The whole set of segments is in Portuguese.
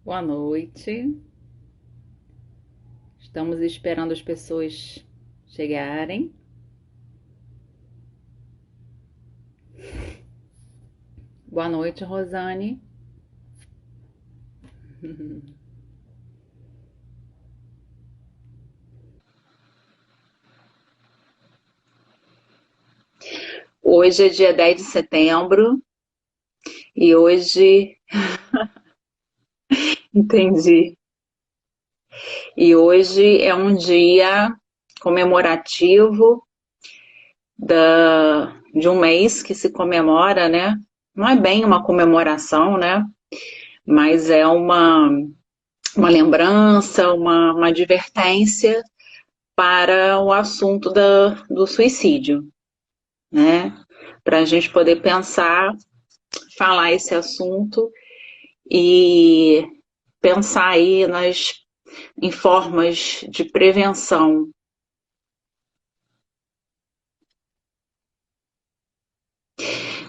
Boa noite. Estamos esperando as pessoas chegarem. Boa noite, Rosane. Hoje é dia 10 de setembro e hoje, entendi. E hoje é um dia comemorativo de um mês que se comemora, né? Não é bem uma comemoração, né? Mas é uma lembrança, uma advertência para o assunto do suicídio, né? Para a gente poder pensar, falar esse assunto e pensar aí em formas de prevenção,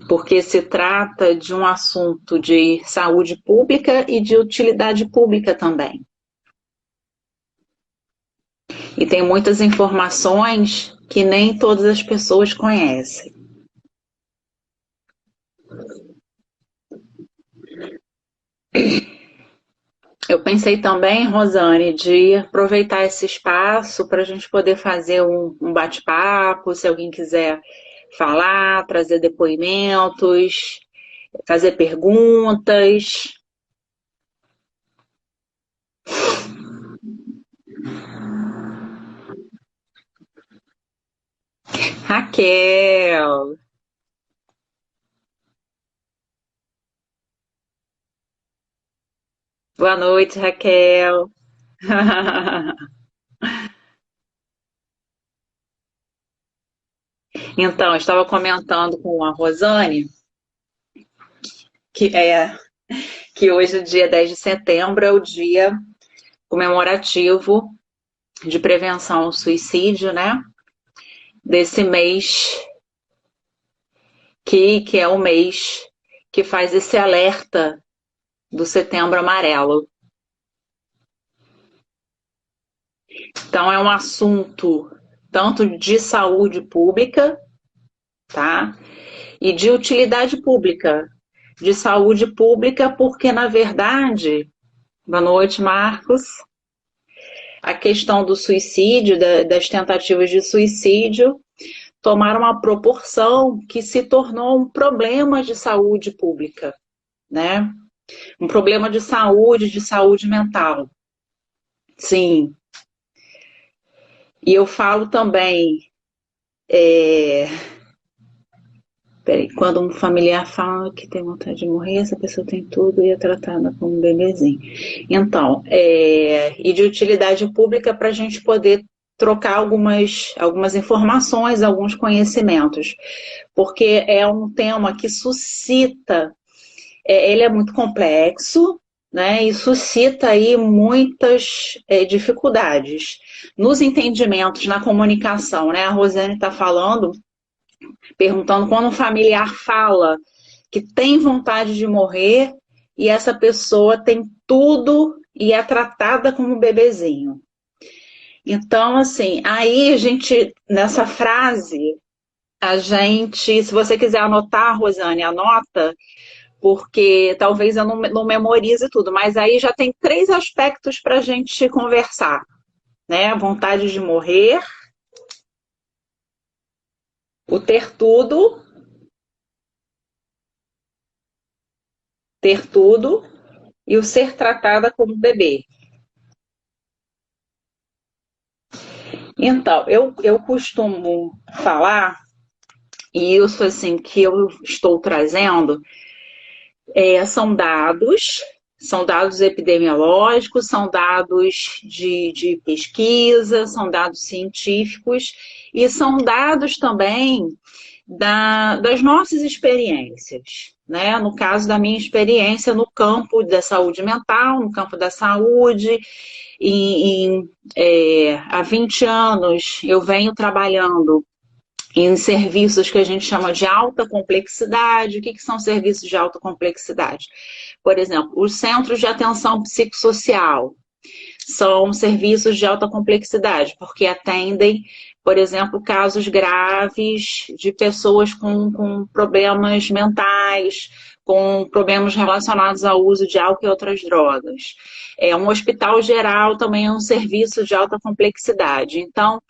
porque se trata de um assunto de saúde pública e de utilidade pública também. E tem muitas informações que nem todas as pessoas conhecem. Eu pensei também, Rosane, de aproveitar esse espaço para a gente poder fazer um bate-papo, se alguém quiser falar, trazer depoimentos, fazer perguntas. Raquel, boa noite, Raquel. Então, eu estava comentando com a Rosane que, é, que hoje, dia 10 de setembro, é o dia comemorativo de prevenção ao suicídio, né? Desse mês, que é o mês que faz esse alerta do Setembro Amarelo. Então, é um assunto tanto de saúde pública, tá? E de utilidade pública, de saúde pública, porque, na verdade, boa noite, Marcos, a questão do suicídio, das tentativas de suicídio, tomaram uma proporção que se tornou um problema de saúde pública, né? Um problema de saúde mental. Sim. E eu falo também, é, peraí, quando um familiar fala que tem vontade de morrer, essa pessoa tem tudo e é tratada como um bebezinho. Então, e de utilidade pública para a gente poder trocar algumas informações, alguns conhecimentos, porque é um tema que suscita, ele é muito complexo, né, e suscita aí muitas dificuldades nos entendimentos, na comunicação, né? A Rosane está falando, perguntando quando um familiar fala que tem vontade de morrer e essa pessoa tem tudo e é tratada como um bebezinho. Então, assim, aí a gente, nessa frase, a gente, se você quiser anotar, Rosane, anota, porque talvez eu não memorize tudo, mas aí já tem três aspectos para a gente conversar, né? Vontade de morrer, o ter tudo e o ser tratada como bebê. Então, eu costumo falar, e isso assim que eu estou trazendo, são dados epidemiológicos, são dados de pesquisa, são dados científicos e são dados também das nossas experiências, né? No caso da minha experiência no campo da saúde mental, no campo da saúde, há 20 anos eu venho trabalhando em serviços que a gente chama de alta complexidade. O que são serviços de alta complexidade? Por exemplo, os centros de atenção psicossocial são serviços de alta complexidade, porque atendem, por exemplo, casos graves de pessoas com problemas mentais, com problemas relacionados ao uso de álcool e outras drogas. Um hospital geral também é um serviço de alta complexidade. Então,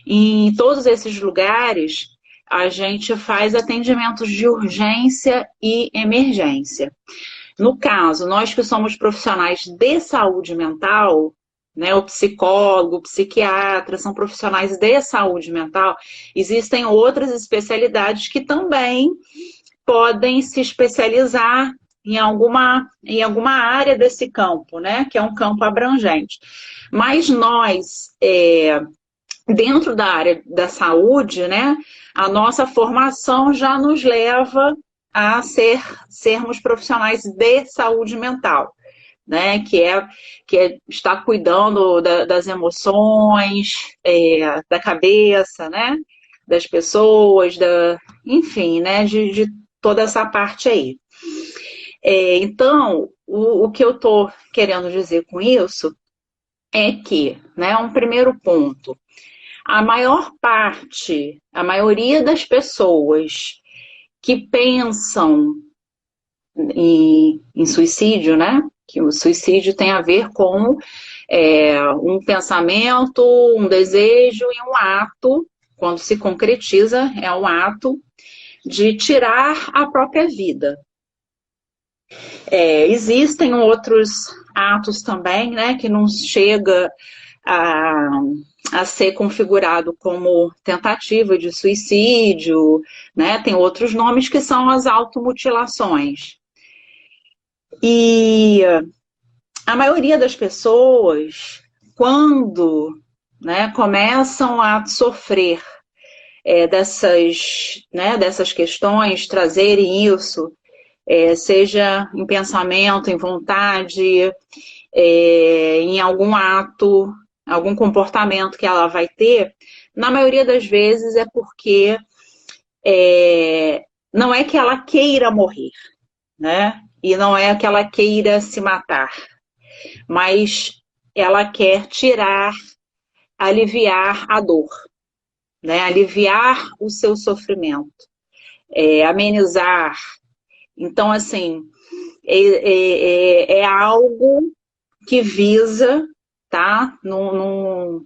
em todos esses lugares, a gente faz atendimentos de urgência e emergência. No caso, nós que somos profissionais de saúde mental, né, o psicólogo, o psiquiatra, são profissionais de saúde mental, existem outras especialidades que também podem se especializar em alguma área desse campo, né, que é um campo abrangente. Mas nós, dentro da área da saúde, né, a nossa formação já nos leva a sermos profissionais de saúde mental, né, que é estar cuidando das emoções, da cabeça, né, das pessoas, enfim, né, de toda essa parte aí. Então, o que eu estou querendo dizer com isso é que, né, um primeiro ponto, a maioria das pessoas que pensam em suicídio, né? Que o suicídio tem a ver com um pensamento, um desejo e um ato, quando se concretiza, é um ato de tirar a própria vida. Existem outros atos também, né? Que não chega a ser configurado como tentativa de suicídio, né? Tem outros nomes que são as automutilações. E a maioria das pessoas, quando, né, começam a sofrer dessas questões, trazerem isso, seja em pensamento, em vontade, em algum ato, algum comportamento que ela vai ter, na maioria das vezes é porque não é que ela queira morrer, né? E não é que ela queira se matar, mas ela quer aliviar a dor, né? Aliviar o seu sofrimento, amenizar. Então, assim, é algo que visa, tá? Numa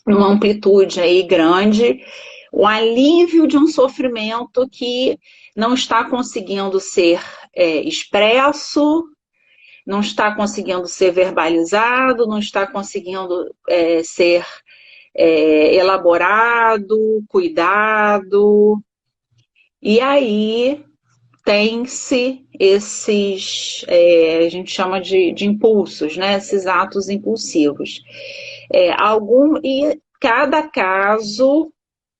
amplitude aí grande, o alívio de um sofrimento que não está conseguindo ser expresso, não está conseguindo ser verbalizado, não está conseguindo ser elaborado, cuidado. E aí tem-se esses, a gente chama de impulsos, né? Esses atos impulsivos. E cada caso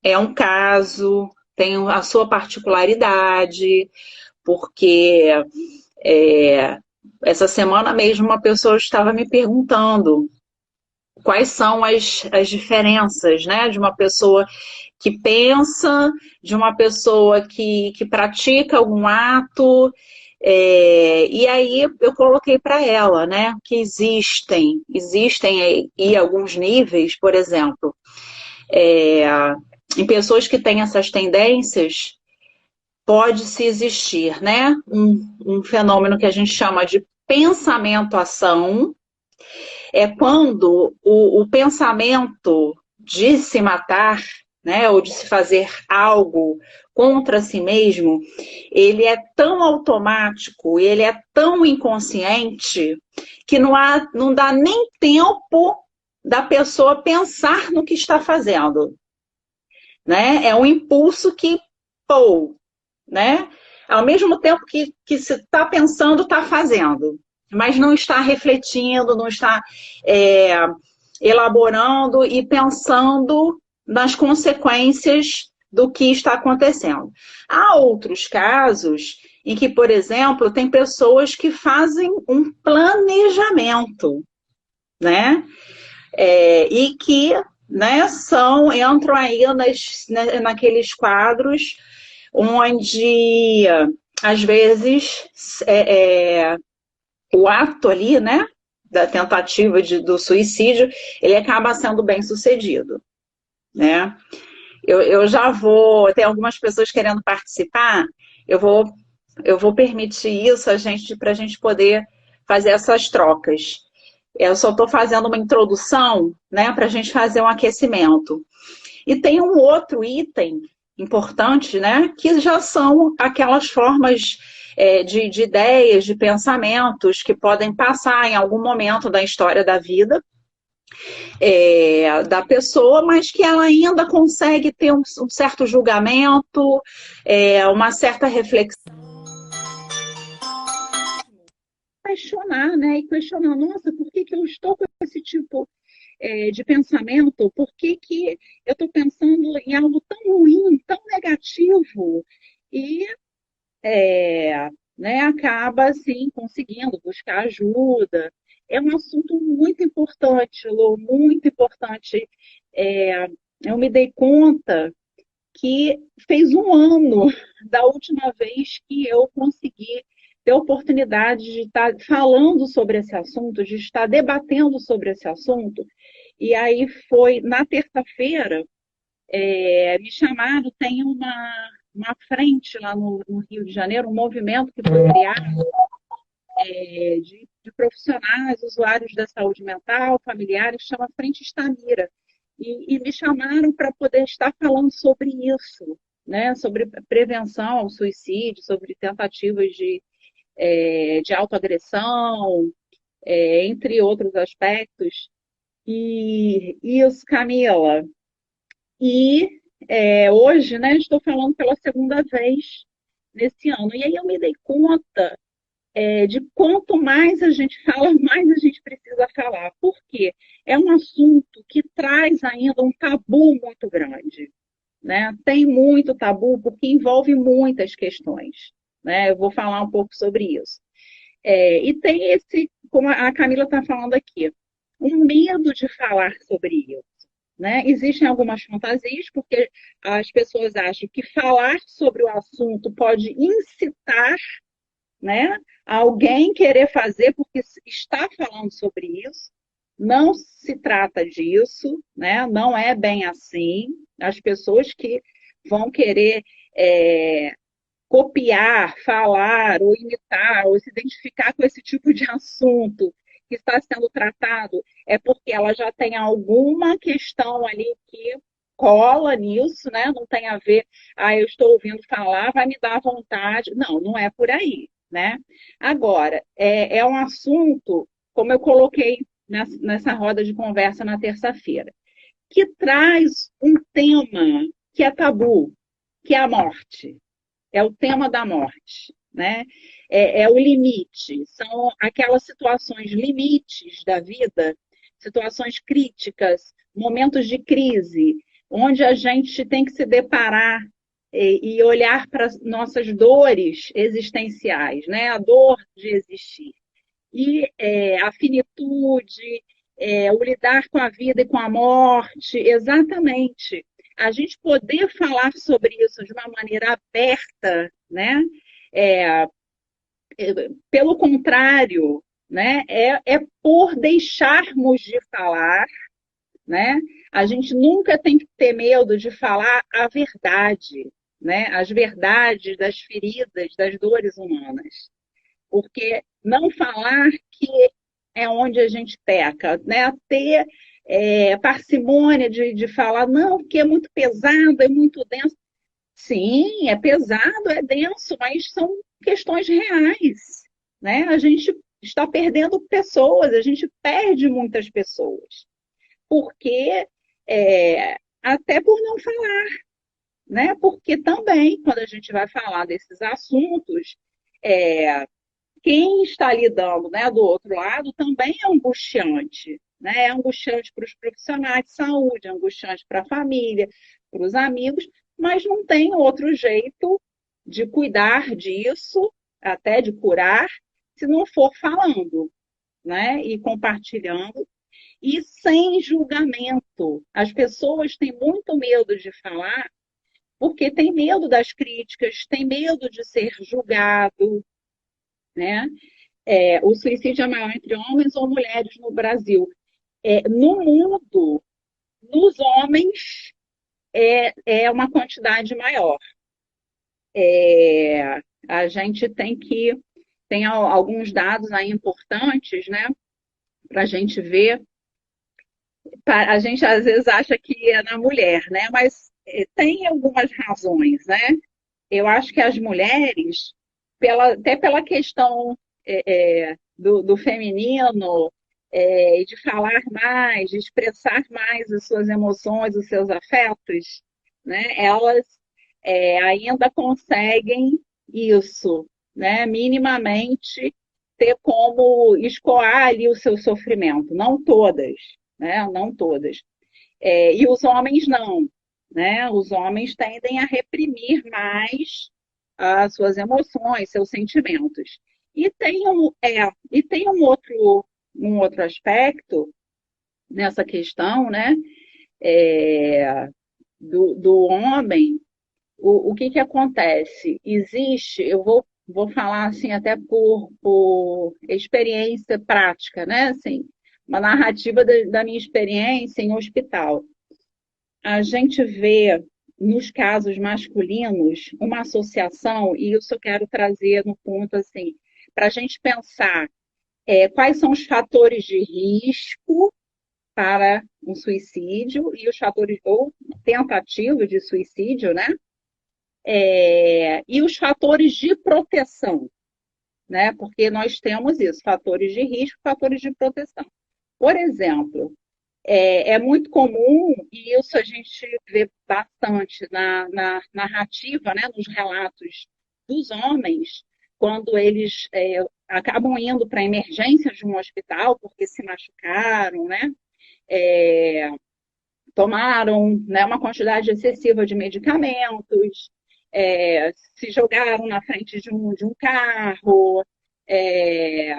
é um caso, tem a sua particularidade, porque essa semana mesmo uma pessoa estava me perguntando quais são as diferenças, né, de uma pessoa que pensa, de uma pessoa que pratica algum ato. E aí eu coloquei para ela, né, que existem aí alguns níveis, por exemplo, em pessoas que têm essas tendências, pode-se existir, né, um fenômeno que a gente chama de pensamento-ação. É quando o pensamento de se matar, né, ou de se fazer algo contra si mesmo, ele é tão automático, ele é tão inconsciente, que não dá nem tempo da pessoa pensar no que está fazendo. Né? É um impulso que, né? Ao mesmo tempo que se está pensando, está fazendo. Mas não está refletindo, não está elaborando e pensando nas consequências do que está acontecendo. Há outros casos em que, por exemplo, tem pessoas que fazem um planejamento, né? E que né, entram aí naqueles quadros onde, às vezes, o ato ali, né, da tentativa do suicídio, ele acaba sendo bem sucedido, né? Eu já vou, tem algumas pessoas querendo participar, eu vou, eu vou permitir isso para a gente poder fazer essas trocas. Eu só estou fazendo uma introdução, né, para a gente fazer um aquecimento. E tem um outro item importante, né, que já são aquelas formas de ideias, de pensamentos que podem passar em algum momento da história da vida da pessoa, mas que ela ainda consegue ter um certo julgamento, uma certa reflexão. Questionar, né? E questionar, nossa, por que eu estou com esse tipo de pensamento? Por que eu estou pensando em algo tão ruim, tão negativo? E né, acaba, assim, conseguindo buscar ajuda. É um assunto muito importante, Lu, muito importante. Eu me dei conta que fez um ano da última vez que eu consegui ter a oportunidade de estar falando sobre esse assunto, de estar debatendo sobre esse assunto. E aí foi na terça-feira, me chamaram, tem uma frente lá no Rio de Janeiro, um movimento que foi criado de profissionais, usuários da saúde mental, familiares, chama Frente Estamira. E me chamaram para poder estar falando sobre isso, né? Sobre prevenção ao suicídio, sobre tentativas de autoagressão, entre outros aspectos. E isso, Camila. E hoje, né, estou falando pela segunda vez nesse ano. E aí eu me dei conta de quanto mais a gente fala, mais a gente precisa falar. Por quê? É um assunto que traz ainda um tabu muito grande. Né? Tem muito tabu porque envolve muitas questões. Né? Eu vou falar um pouco sobre isso. E tem esse, como a Camila está falando aqui, um medo de falar sobre isso. Né? Existem algumas fantasias, porque as pessoas acham que falar sobre o assunto pode incitar, né, alguém querer fazer porque está falando sobre isso. Não se trata disso, né? Não é bem assim. As pessoas que vão querer copiar, falar, ou imitar, ou se identificar com esse tipo de assunto que está sendo tratado, é porque ela já tem alguma questão ali que cola nisso, né? Não tem a ver, eu estou ouvindo falar, vai me dar vontade. Não, não é por aí, né? Agora, é um assunto, como eu coloquei nessa roda de conversa na terça-feira, que traz um tema que é tabu, que é a morte. É o tema da morte, né? É o limite, são aquelas situações limites da vida, situações críticas, momentos de crise, onde a gente tem que se deparar e olhar para as nossas dores existenciais, né? A dor de existir. E a finitude, o lidar com a vida e com a morte, exatamente. A gente poder falar sobre isso de uma maneira aberta, né? É, pelo contrário, né? É por deixarmos de falar, né? A gente nunca tem que ter medo de falar a verdade, né? As verdades das feridas, das dores humanas. Porque não falar que é onde a gente peca, né? Ter parcimônia de falar, não, porque é muito pesado, é muito denso. Sim, é pesado, é denso, mas são questões reais, né? A gente está perdendo pessoas, a gente perde muitas pessoas, porque até por não falar, né? Porque também, quando a gente vai falar desses assuntos, quem está lidando, né, do outro lado também é angustiante. Né? É angustiante para os profissionais de saúde, é angustiante para a família, para os amigos, mas não tem outro jeito de cuidar disso, até de curar, se não for falando, né? E compartilhando. e sem julgamento. As pessoas têm muito medo de falar porque tem medo das críticas, tem medo de ser julgado, né? O suicídio é maior entre homens ou mulheres no Brasil. No mundo, nos homens, é uma quantidade maior. A gente tem alguns dados aí importantes, né? Para a gente ver. A gente às vezes acha que é na mulher, né? Mas tem algumas razões, né? Eu acho que as mulheres, até pela questão do feminino, de falar mais, de expressar mais as suas emoções, os seus afetos, né? Elas ainda conseguem isso, né? Minimamente ter como escoar ali o seu sofrimento. Não todas, né? Não todas. E os homens não, né? Os homens tendem a reprimir mais as suas emoções, seus sentimentos. E tem um outro aspecto nessa questão, né? Do homem. O que acontece? Eu vou falar assim até por experiência prática, né? Assim, uma narrativa da minha experiência em hospital. A gente vê nos casos masculinos uma associação, e isso eu quero trazer no ponto assim, para a gente pensar quais são os fatores de risco para um suicídio e os fatores ou tentativa de suicídio, né? E os fatores de proteção, né? Porque nós temos isso, fatores de risco, fatores de proteção. Por exemplo, muito comum, e isso a gente vê bastante na narrativa, né, nos relatos dos homens, quando eles acabam indo para a emergência de um hospital porque se machucaram, né, tomaram, né, uma quantidade excessiva de medicamentos, se jogaram na frente de um carro, é,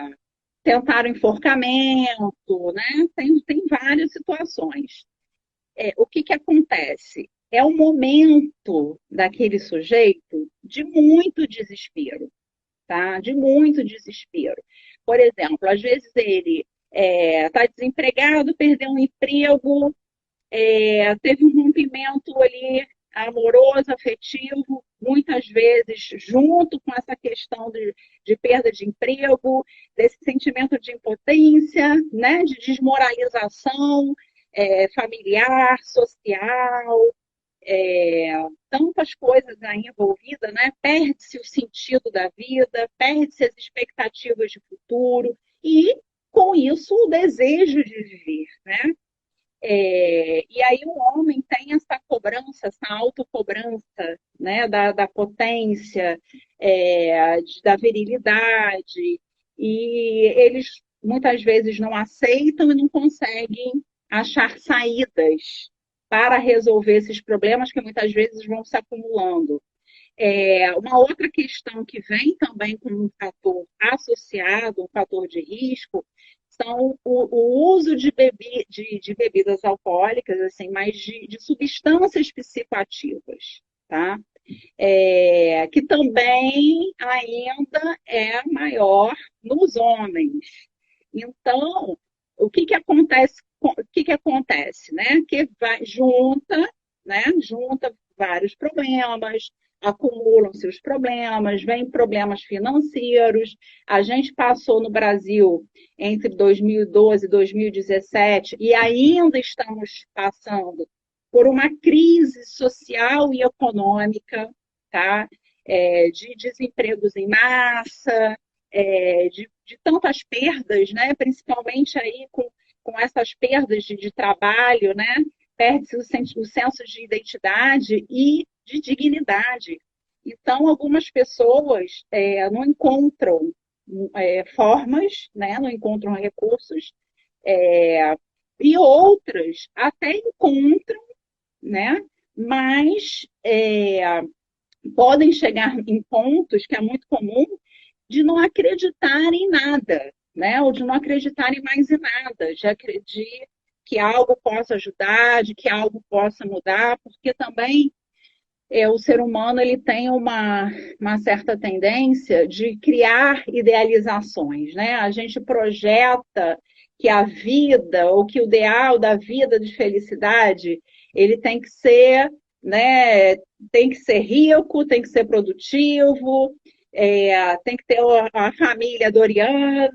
tentaram enforcamento, né? Tem várias situações. O que acontece? É o momento daquele sujeito de muito desespero, tá? De muito desespero. Por exemplo, às vezes ele está desempregado, perdeu um emprego, teve um rompimento ali amoroso, afetivo, muitas vezes junto com essa questão de perda de emprego, desse sentimento de impotência, né, de desmoralização familiar, social, tantas coisas aí envolvidas, né? Perde-se o sentido da vida, perde-se as expectativas de futuro e, com isso, o desejo de viver, né? E aí o homem tem essa cobrança, essa autocobrança, né, da potência, da virilidade, e eles muitas vezes não aceitam e não conseguem achar saídas para resolver esses problemas que muitas vezes vão se acumulando. Uma outra questão que vem também como um fator associado, um fator de risco, são o uso de bebidas alcoólicas, assim, mas de substâncias psicoativas, tá? Que também ainda é maior nos homens. Então, o que acontece, né? Que junta vários problemas, acumulam-se os problemas, vêm problemas financeiros. A gente passou no Brasil entre 2012 e 2017 e ainda estamos passando por uma crise social e econômica, tá? De desempregos em massa, de tantas perdas, né? Principalmente aí com essas perdas de trabalho, né? Perde-se o senso de identidade e de dignidade. Então, algumas pessoas não encontram formas, né? Não encontram recursos, e outras até encontram, né? Mas podem chegar em pontos que é muito comum de não acreditar em nada, né? Ou de não acreditarem mais em nada, de que algo possa ajudar, de que algo possa mudar, porque também o ser humano ele tem uma certa tendência de criar idealizações, né? A gente projeta que a vida, ou que o ideal da vida de felicidade, ele tem que ser, né? Tem que ser rico, tem que ser produtivo, tem que ter a família doriana,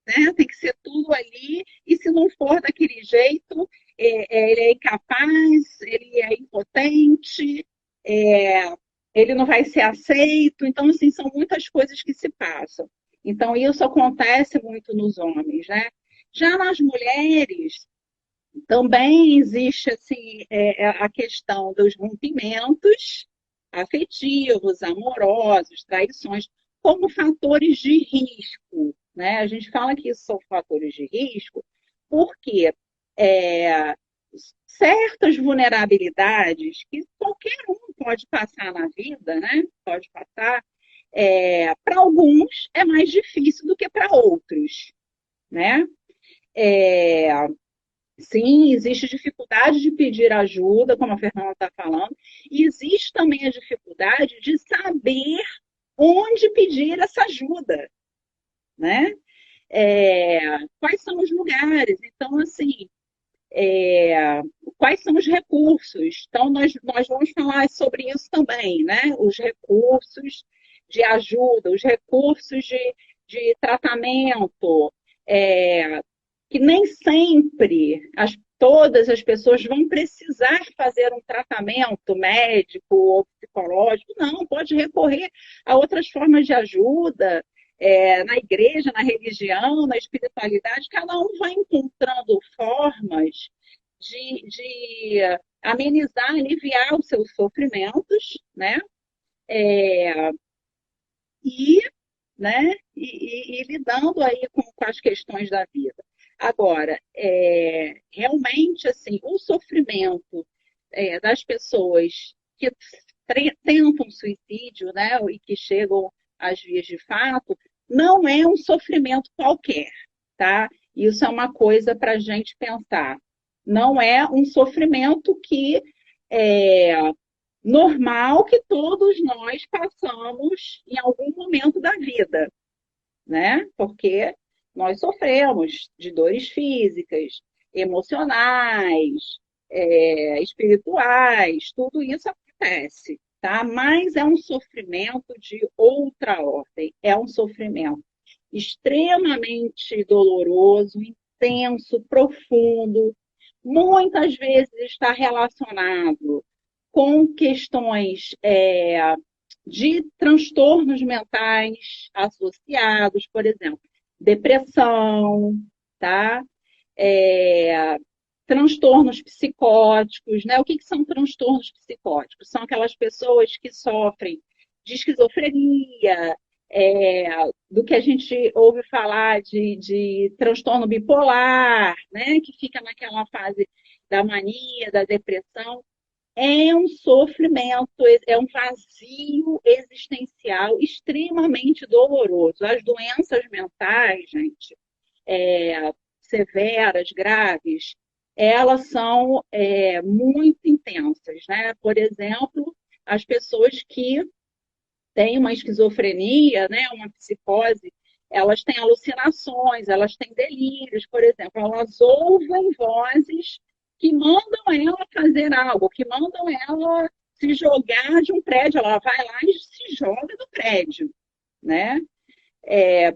né? Tem que ser tudo ali, e se não for daquele jeito, ele é incapaz, ele é impotente, é, ele não vai ser aceito. Então, assim, são muitas coisas que se passam. Então, isso acontece muito nos homens, né? Já nas mulheres, também existe, assim, a questão dos rompimentos afetivos, amorosos, traições, como fatores de risco, né? A gente fala que isso são fatores de risco porque é, certas vulnerabilidades que qualquer um pode passar na vida, né? Pode passar. Para alguns é mais difícil do que para outros, né? É, sim, existe dificuldade de pedir ajuda, como a Fernanda está falando, e existe também a dificuldade de saber onde pedir essa ajuda, né? Quais são os lugares? Então, assim, quais são os recursos? Então, nós vamos falar sobre isso também, né? Os recursos de ajuda, os recursos de tratamento, que nem sempre todas as pessoas vão precisar fazer um tratamento médico ou psicológico. Não, pode recorrer a outras formas de ajuda, na igreja, na religião, na espiritualidade. Cada um vai encontrando formas de amenizar, aliviar os seus sofrimentos, né? É, e, né? E lidando aí com as questões da vida. Agora, realmente, assim, o sofrimento das pessoas que tentam suicídio, né, e que chegam às vias de fato, não é um sofrimento qualquer, tá? Isso é uma coisa para a gente pensar. Não é um sofrimento que é normal que todos nós passamos em algum momento da vida, né? Porque nós sofremos de dores físicas, emocionais, espirituais, tudo isso acontece, tá? Mas é um sofrimento de outra ordem, é um sofrimento extremamente doloroso, intenso, profundo, muitas vezes está relacionado com questões de transtornos mentais associados, por exemplo, depressão, tá? É, transtornos psicóticos, né? O que são transtornos psicóticos? São aquelas pessoas que sofrem de esquizofrenia, do que a gente ouve falar de transtorno bipolar, né? Que fica naquela fase da mania, da depressão. É um sofrimento, é um vazio existencial extremamente doloroso. As doenças mentais, gente, severas, graves, elas são muito intensas, né? Por exemplo, as pessoas que têm uma esquizofrenia, né, uma psicose, elas têm alucinações, elas têm delírios, por exemplo, elas ouvem vozes que mandam ela fazer algo, que mandam ela se jogar de um prédio, ela vai lá e se joga do prédio, né?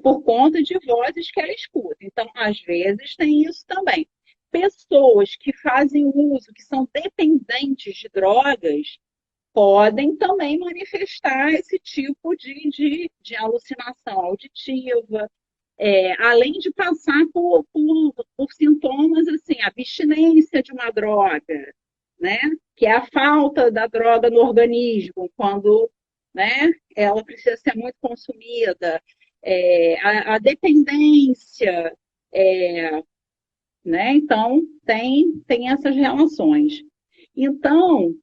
Por conta de vozes que ela escuta. Então, às vezes, tem isso também. Pessoas que fazem uso, que são dependentes de drogas, podem também manifestar esse tipo de alucinação auditiva, além de passar por sintomas assim, abstinência de uma droga, né? Que é a falta da droga no organismo, quando, né, ela precisa ser muito consumida, a dependência, né? Então, tem essas relações. Então,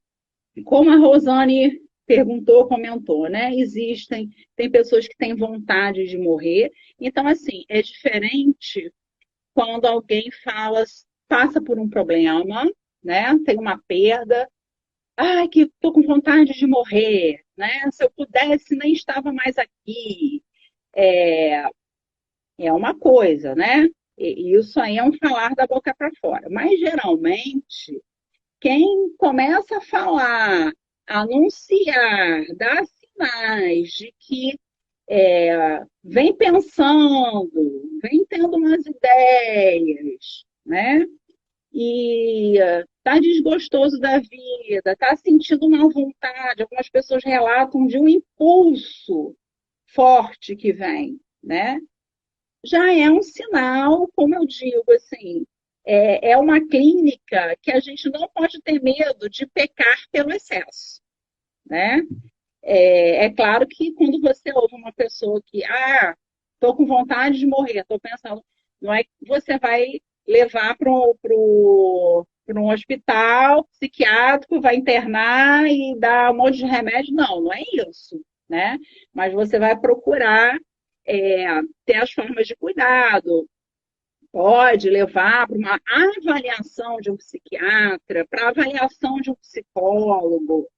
como a Rosane perguntou, comentou, né? Tem pessoas que têm vontade de morrer. Então, assim, é diferente quando alguém passa por um problema, né? Tem uma perda, ai, que tô com vontade de morrer, né? Se eu pudesse, nem estava mais aqui. É, é uma coisa, né? E isso aí é um falar da boca para fora. Mas geralmente, quem começa a falar, anunciar, dar sinais de que vem pensando, vem tendo umas ideias, né? E está desgostoso da vida, está sentindo uma vontade. Algumas pessoas relatam de um impulso forte que vem, né? Já é um sinal, como eu digo, assim, é uma clínica que a gente não pode ter medo de pecar pelo excesso, né? É claro que quando você ouve uma pessoa que, estou com vontade de morrer, estou pensando, não é que você vai levar para um hospital psiquiátrico, vai internar e dar um monte de remédio, não é isso, né? Mas você vai procurar ter as formas de cuidado, pode levar para uma avaliação de um psiquiatra, para avaliação de um psicólogo,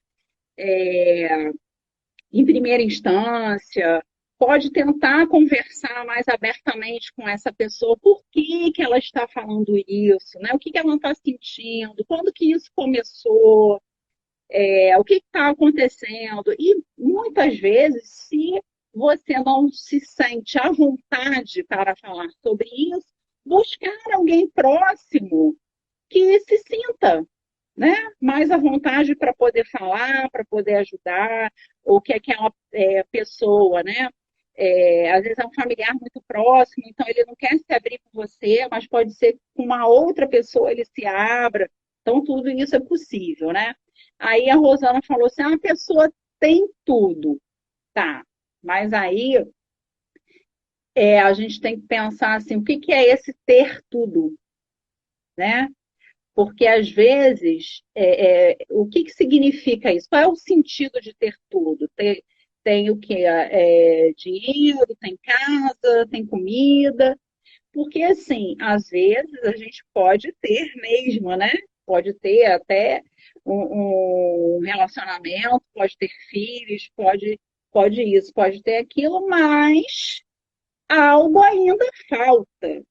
em primeira instância, pode tentar conversar mais abertamente com essa pessoa, por que, que ela está falando isso, né? O que, que ela está sentindo, quando que isso começou, o que está acontecendo. E muitas vezes, se você não se sente à vontade para falar sobre isso, buscar alguém próximo que se sinta, né, mais à vontade para poder falar, para poder ajudar, ou que aquela pessoa, né, às vezes é um familiar muito próximo, então ele não quer se abrir com você, mas pode ser que com uma outra pessoa ele se abra. Então, tudo isso é possível, né? Aí a Rosana falou assim: a pessoa tem tudo, tá? Mas aí a gente tem que pensar assim: o que, que é esse ter tudo, né? Porque, às vezes, o que, que significa isso? Qual é o sentido de ter tudo? Tem o que? Dinheiro, tem casa, tem comida. Porque, assim, às vezes a gente pode ter mesmo, né? Pode ter até um relacionamento, pode ter filhos, pode isso, pode ter aquilo, mas algo ainda falta,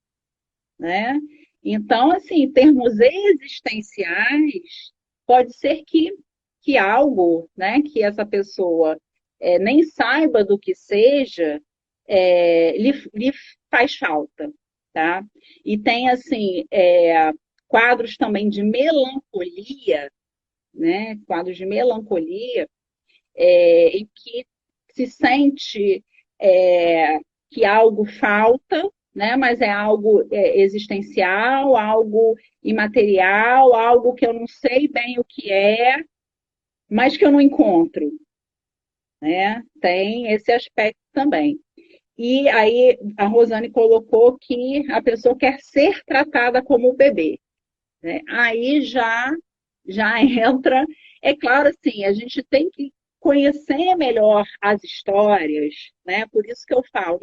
né? Então, assim, em termos existenciais, pode ser que algo, né, que essa pessoa nem saiba do que seja, lhe faz falta, tá? E tem, assim, quadros também de melancolia, né? Quadros de melancolia, em que se sente que algo falta, né? Mas é algo existencial, algo imaterial, algo que eu não sei bem o que é, mas que eu não encontro, né? Tem esse aspecto também. E aí a Rosane colocou que a pessoa quer ser tratada como bebê, né? Aí já entra, é claro, assim, a gente tem que conhecer melhor as histórias, né? Por isso que eu falo,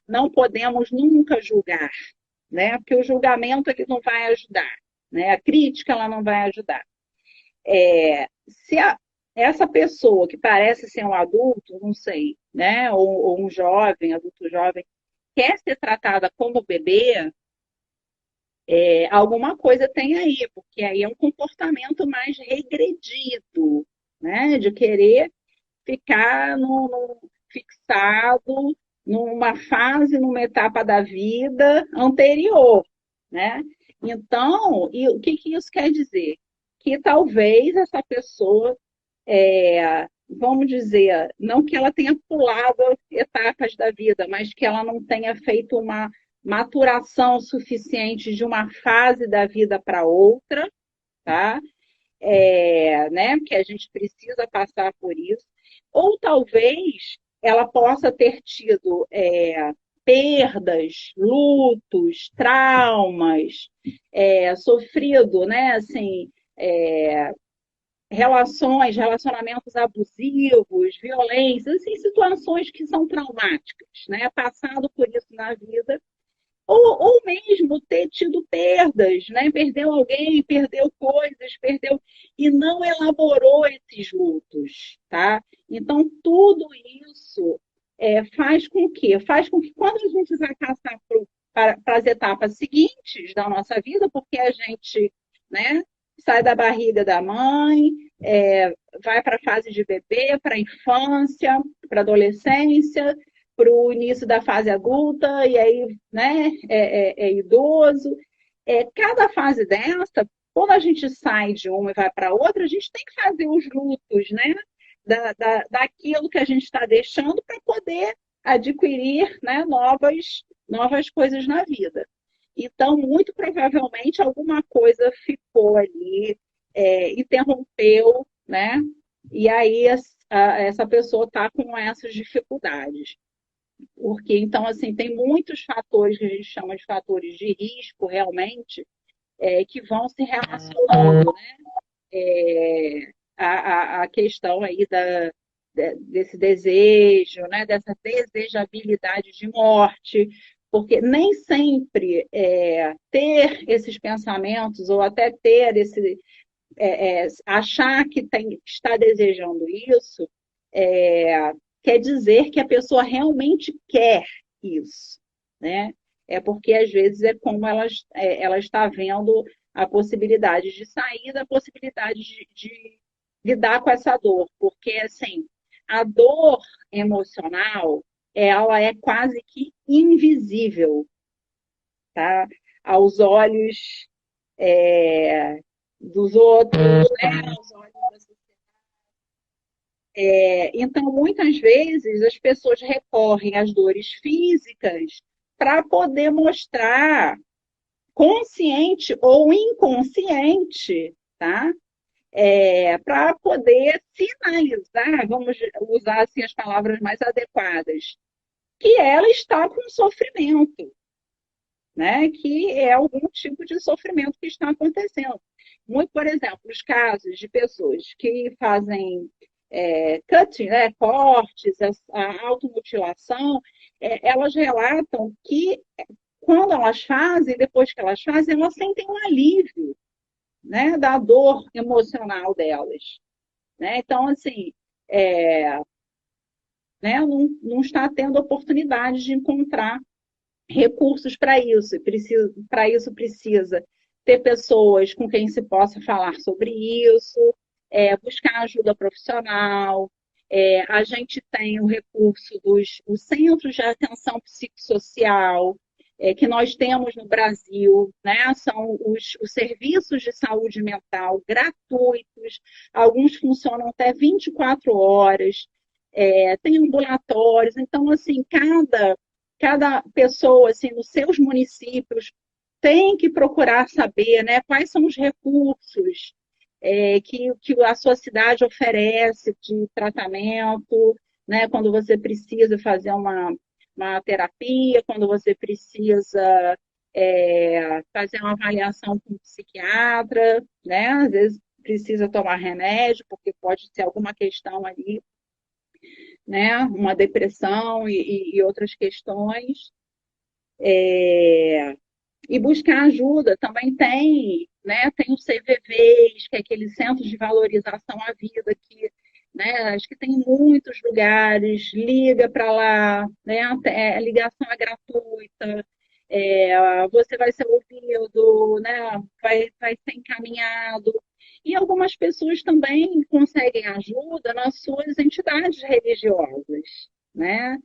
não podemos nunca julgar, né? Porque o julgamento ele não vai ajudar, né? A crítica ela não vai ajudar. Se essa pessoa que parece ser um adulto, não sei, né? Ou um jovem, adulto jovem, quer ser tratada como bebê, alguma coisa tem aí, porque aí é um comportamento mais regredido, né? De querer ficar fixado numa fase, numa etapa da vida anterior, né? Então, e o que, que isso quer dizer? Que talvez essa pessoa, vamos dizer, não que ela tenha pulado etapas da vida, mas que ela não tenha feito uma maturação suficiente de uma fase da vida para outra, tá? Né? Que a gente precisa passar por isso. Ou talvez ela possa ter tido perdas, lutos, traumas, sofrido, né? Assim, relacionamentos abusivos, violências, assim, situações que são traumáticas, né? Passado por isso na vida, ou mesmo ter tido perdas, né? Perdeu alguém, perdeu coisas, perdeu e não elaborou esses lutos, tá? Então tudo isso faz com que quando a gente vai passar para as etapas seguintes da nossa vida, porque a gente, né, sai da barriga da mãe, vai para a fase de bebê, para a infância, para a adolescência, para o início da fase adulta, e aí, né, idoso. Cada fase dessa, quando a gente sai de uma e vai para outra, a gente tem que fazer os lutos, né, daquilo que a gente está deixando para poder adquirir, né, novas coisas na vida. Então, muito provavelmente, alguma coisa ficou ali, interrompeu, né? E aí essa pessoa está com essas dificuldades. Porque, então, assim, tem muitos fatores que a gente chama de fatores de risco, realmente, que vão se relacionando, né? A questão aí desse desejo, né? Dessa desejabilidade de morte, porque nem sempre ter esses pensamentos ou até ter achar que está desejando isso, quer dizer que a pessoa realmente quer isso, né? É porque às vezes é como ela está vendo a possibilidade de sair, a possibilidade de lidar com essa dor, porque assim, a dor emocional, ela é quase que invisível, tá? Aos olhos dos outros, né? Aos olhos da sociedade. Então, muitas vezes, as pessoas recorrem às dores físicas para poder mostrar, consciente ou inconsciente, tá? Para poder sinalizar, vamos usar assim, as palavras mais adequadas, que ela está com sofrimento, né? Que é algum tipo de sofrimento que está acontecendo. Muito, por exemplo, os casos de pessoas que fazem cutting, né, cortes, a automutilação, elas relatam que quando elas fazem, depois que elas fazem, elas sentem um alívio, né, da dor emocional delas. Né? Então, assim, né, não está tendo oportunidade de encontrar recursos para isso. Para isso precisa ter pessoas com quem se possa falar sobre isso, buscar ajuda profissional. A gente tem o recurso dos centros de atenção psicossocial, que nós temos no Brasil, né? São os serviços de saúde mental gratuitos, alguns funcionam até 24 horas, tem ambulatórios, então, assim, cada pessoa, assim, nos seus municípios, tem que procurar saber, né, quais são os recursos que a sua cidade oferece de tratamento, né, quando você precisa fazer uma terapia, quando você precisa fazer uma avaliação com um psiquiatra, né, às vezes precisa tomar remédio, porque pode ter alguma questão ali, né, uma depressão e outras questões. E buscar ajuda também tem, né? Tem os CVVs, que é aquele centro de valorização à vida que, né, acho que tem em muitos lugares, liga para lá, né? A ligação é gratuita, você vai ser ouvido, né? Vai ser encaminhado. E algumas pessoas também conseguem ajuda nas suas entidades religiosas, né?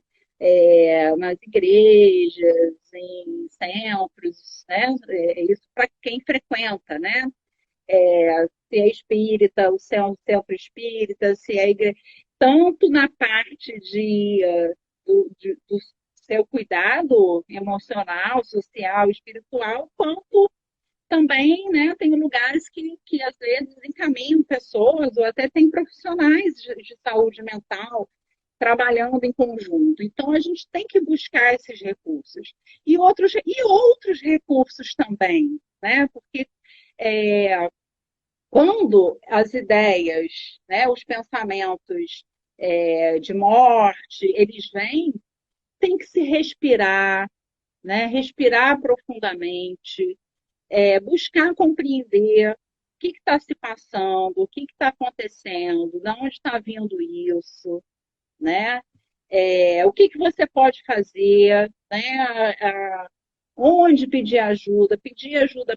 Nas igrejas, em centros, né? Isso para quem frequenta, né? Se é espírita, o centro espírita, se é igreja, tanto na parte do seu cuidado emocional, social, espiritual, quanto também, né, tem lugares que às vezes encaminham pessoas ou até tem profissionais de saúde mental trabalhando em conjunto. Então, a gente tem que buscar esses recursos. E outros recursos também, né? Porque Quando as ideias, né, os pensamentos de morte, eles vêm, tem que se respirar, né, respirar profundamente, buscar compreender o que está se passando, o que está acontecendo, de onde está vindo isso, né? O que, que você pode fazer, né? Onde pedir ajuda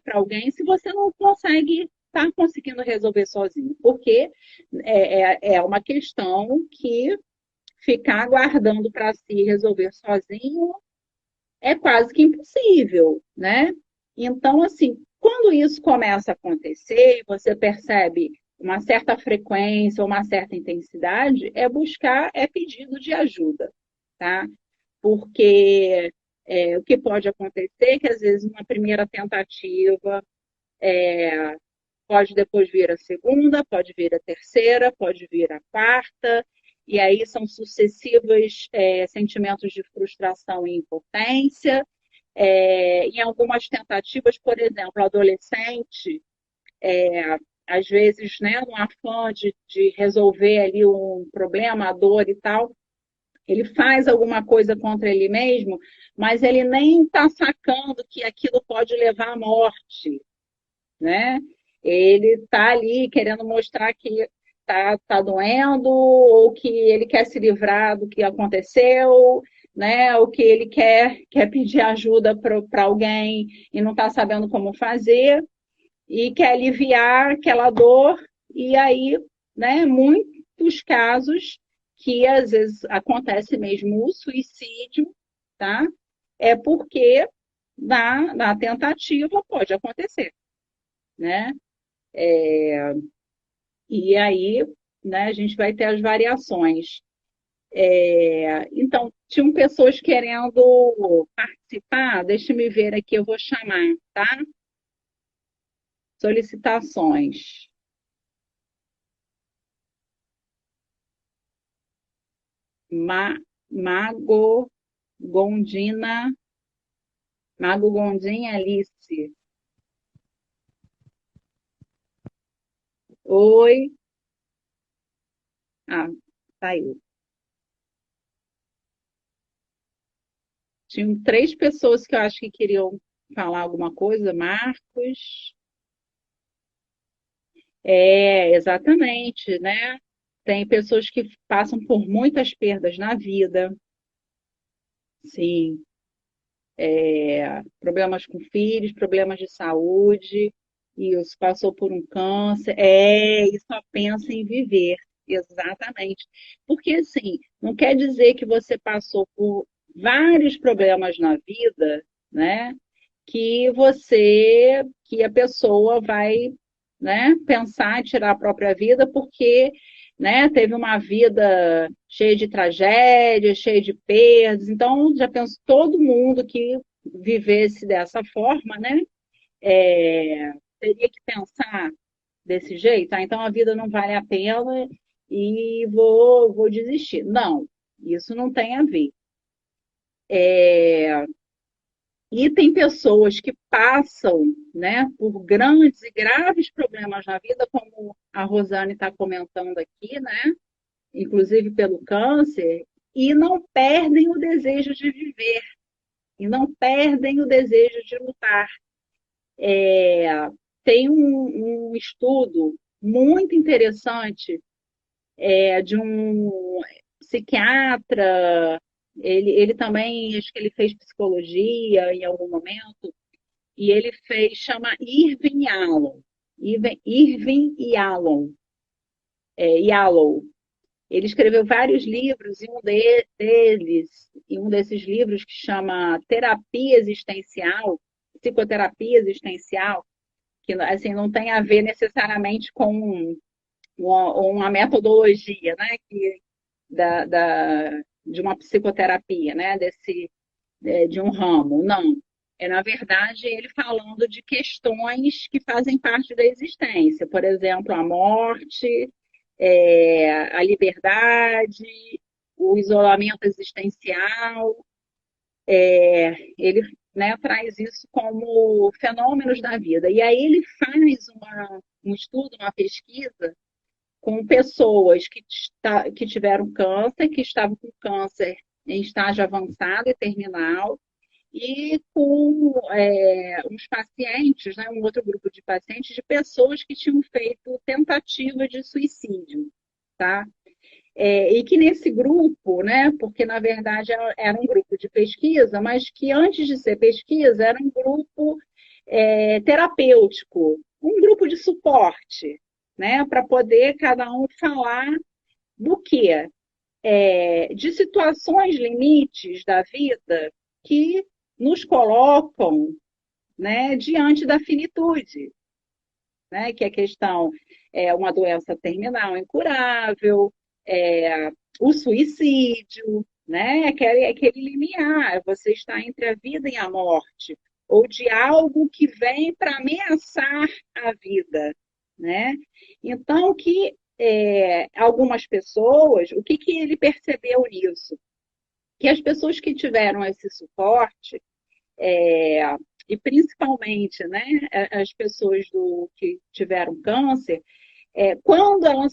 para alguém se você não consegue estar conseguindo resolver sozinho, porque é uma questão que ficar aguardando para si resolver sozinho é quase que impossível, né? Então, assim, quando isso começa a acontecer, você percebe uma certa frequência, uma certa intensidade, é buscar, é pedido de ajuda, tá? Porque o que pode acontecer é que, às vezes, uma primeira tentativa pode depois vir a segunda, pode vir a terceira, pode vir a quarta, e aí são sucessivos sentimentos de frustração e impotência. Em algumas tentativas, por exemplo, o adolescente, às vezes, né, no afã de resolver ali um problema, a dor e tal, ele faz alguma coisa contra ele mesmo, mas ele nem está sacando que aquilo pode levar à morte, né? Ele está ali querendo mostrar que tá doendo, ou que ele quer se livrar do que aconteceu, né? Ou que ele quer pedir ajuda para alguém e não está sabendo como fazer, e quer aliviar aquela dor, e aí, né, muitos casos que às vezes acontece mesmo o suicídio, tá? É porque na tentativa pode acontecer, né? E aí, né, a gente vai ter as variações. Então, tinham pessoas querendo participar, deixa me ver aqui, eu vou chamar, tá? Solicitações. Ma, Mago Gondina, Mago Gondim Alice. Oi. Ah, saiu. Tinham três pessoas que eu acho que queriam falar alguma coisa. Marcos. Exatamente, né? Tem pessoas que passam por muitas perdas na vida, sim, problemas com filhos, problemas de saúde, isso, passou por um câncer, e só pensa em viver, exatamente. Porque, assim, não quer dizer que você passou por vários problemas na vida, né? Que a pessoa vai, né, pensar em tirar a própria vida porque, né, teve uma vida cheia de tragédias, cheia de perdas. Então, já penso todo mundo que vivesse dessa forma, né, teria que pensar desse jeito. Então, a vida não vale a pena e vou desistir. Não, isso não tem a ver. E tem pessoas que passam, né, por grandes e graves problemas na vida, como a Rosane está comentando aqui, né, inclusive pelo câncer, e não perdem o desejo de viver, e não perdem o desejo de lutar. Tem um estudo muito interessante de um psiquiatra, ele também, acho que ele fez psicologia em algum momento, e ele fez, chama Irving Yalom. Irving Yalom. Yalom. Ele escreveu vários livros, e um desses livros que chama Terapia Existencial, Psicoterapia Existencial, que assim, não tem a ver necessariamente com uma metodologia, né, de uma psicoterapia, né, de um ramo, não. Na verdade, ele falando de questões que fazem parte da existência, por exemplo, a morte, a liberdade, o isolamento existencial. Ele, né, traz isso como fenômenos da vida. E aí ele faz um estudo, uma pesquisa, com pessoas que tiveram câncer, que estavam com câncer em estágio avançado e terminal, e com uns pacientes, né, um outro grupo de pacientes, de pessoas que tinham feito tentativa de suicídio, tá? E que nesse grupo, né, porque na verdade era um grupo de pesquisa, mas que antes de ser pesquisa era um grupo terapêutico, um grupo de suporte, né, para poder cada um falar do quê? De situações limites da vida que nos colocam, né, diante da finitude, né, que é a questão uma doença terminal incurável, é, o suicídio, né, aquele limiar, você está entre a vida e a morte, ou de algo que vem para ameaçar a vida, né? Então, algumas pessoas, o que ele percebeu nisso? Que as pessoas que tiveram esse suporte, é, e principalmente, né, as pessoas que tiveram câncer, quando elas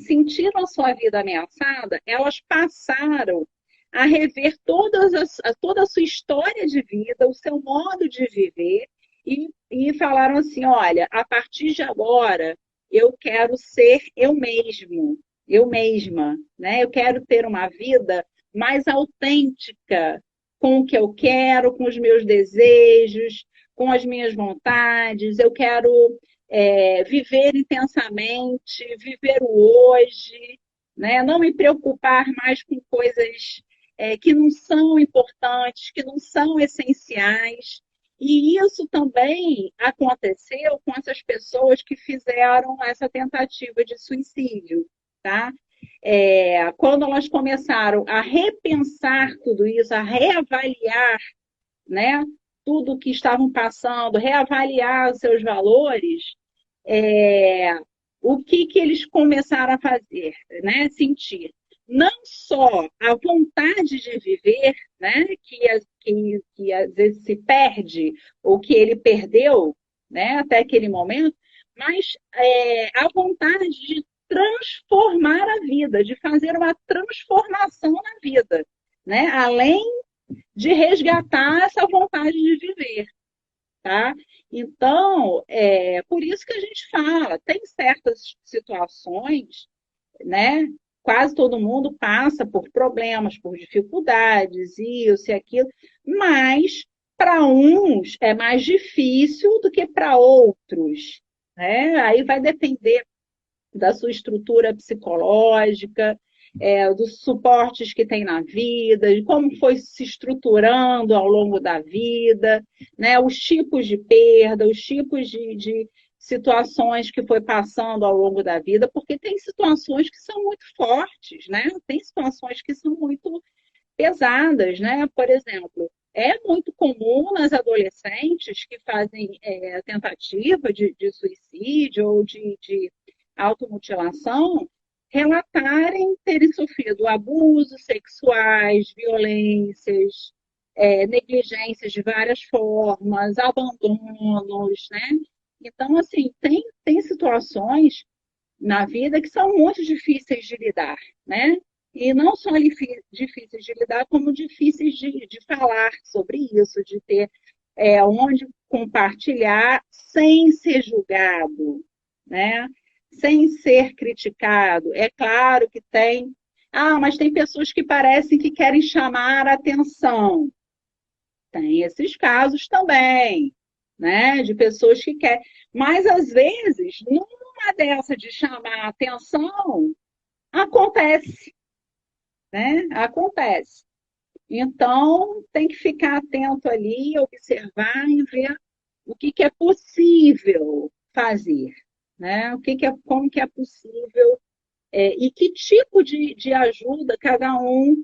sentiram a sua vida ameaçada, elas passaram a rever toda a sua história de vida, o seu modo de viver, e falaram assim: olha, a partir de agora eu quero ser eu mesmo, eu mesma, né? Eu quero ter uma vida mais autêntica com o que eu quero, com os meus desejos, com as minhas vontades. Eu quero viver intensamente, viver o hoje, né? Não me preocupar mais com coisas que não são importantes, que não são essenciais. E isso também aconteceu com essas pessoas que fizeram essa tentativa de suicídio, tá? Quando elas começaram a repensar tudo isso, a reavaliar, né, tudo que estavam passando, reavaliar os seus valores, é, o que eles começaram a fazer, né? Sentir não só a vontade de viver, né? Que às vezes se perde, ou que ele perdeu, né? Até aquele momento, mas a vontade de transformar a vida, de fazer uma transformação na vida, né? Além de resgatar essa vontade de viver, tá? Então, por isso que a gente fala, tem certas situações, né? Quase todo mundo passa por problemas, por dificuldades, isso e aquilo, mas para uns é mais difícil do que para outros, né? Aí vai depender da sua estrutura psicológica, dos suportes que tem na vida, de como foi se estruturando ao longo da vida, né? Os tipos de perda, os tipos de situações que foi passando ao longo da vida, porque tem situações que são muito fortes, né? Tem situações que são muito pesadas, né? Por exemplo, é muito comum nas adolescentes que fazem tentativa de suicídio ou de automutilação relatarem terem sofrido abusos sexuais, violências, negligências de várias formas, abandonos, né? Então, assim, tem situações na vida que são muito difíceis de lidar, né? E não só difíceis de lidar, como difíceis de falar sobre isso, de ter onde compartilhar sem ser julgado, né? Sem ser criticado. É claro que tem. Ah, mas tem pessoas que parecem que querem chamar a atenção. Tem esses casos também, né? De pessoas que querem. Mas, às vezes, numa dessa de chamar a atenção, acontece, né? Acontece. Então, tem que ficar atento ali, observar e ver o que é possível fazer, né? Como que é possível e que tipo de ajuda cada um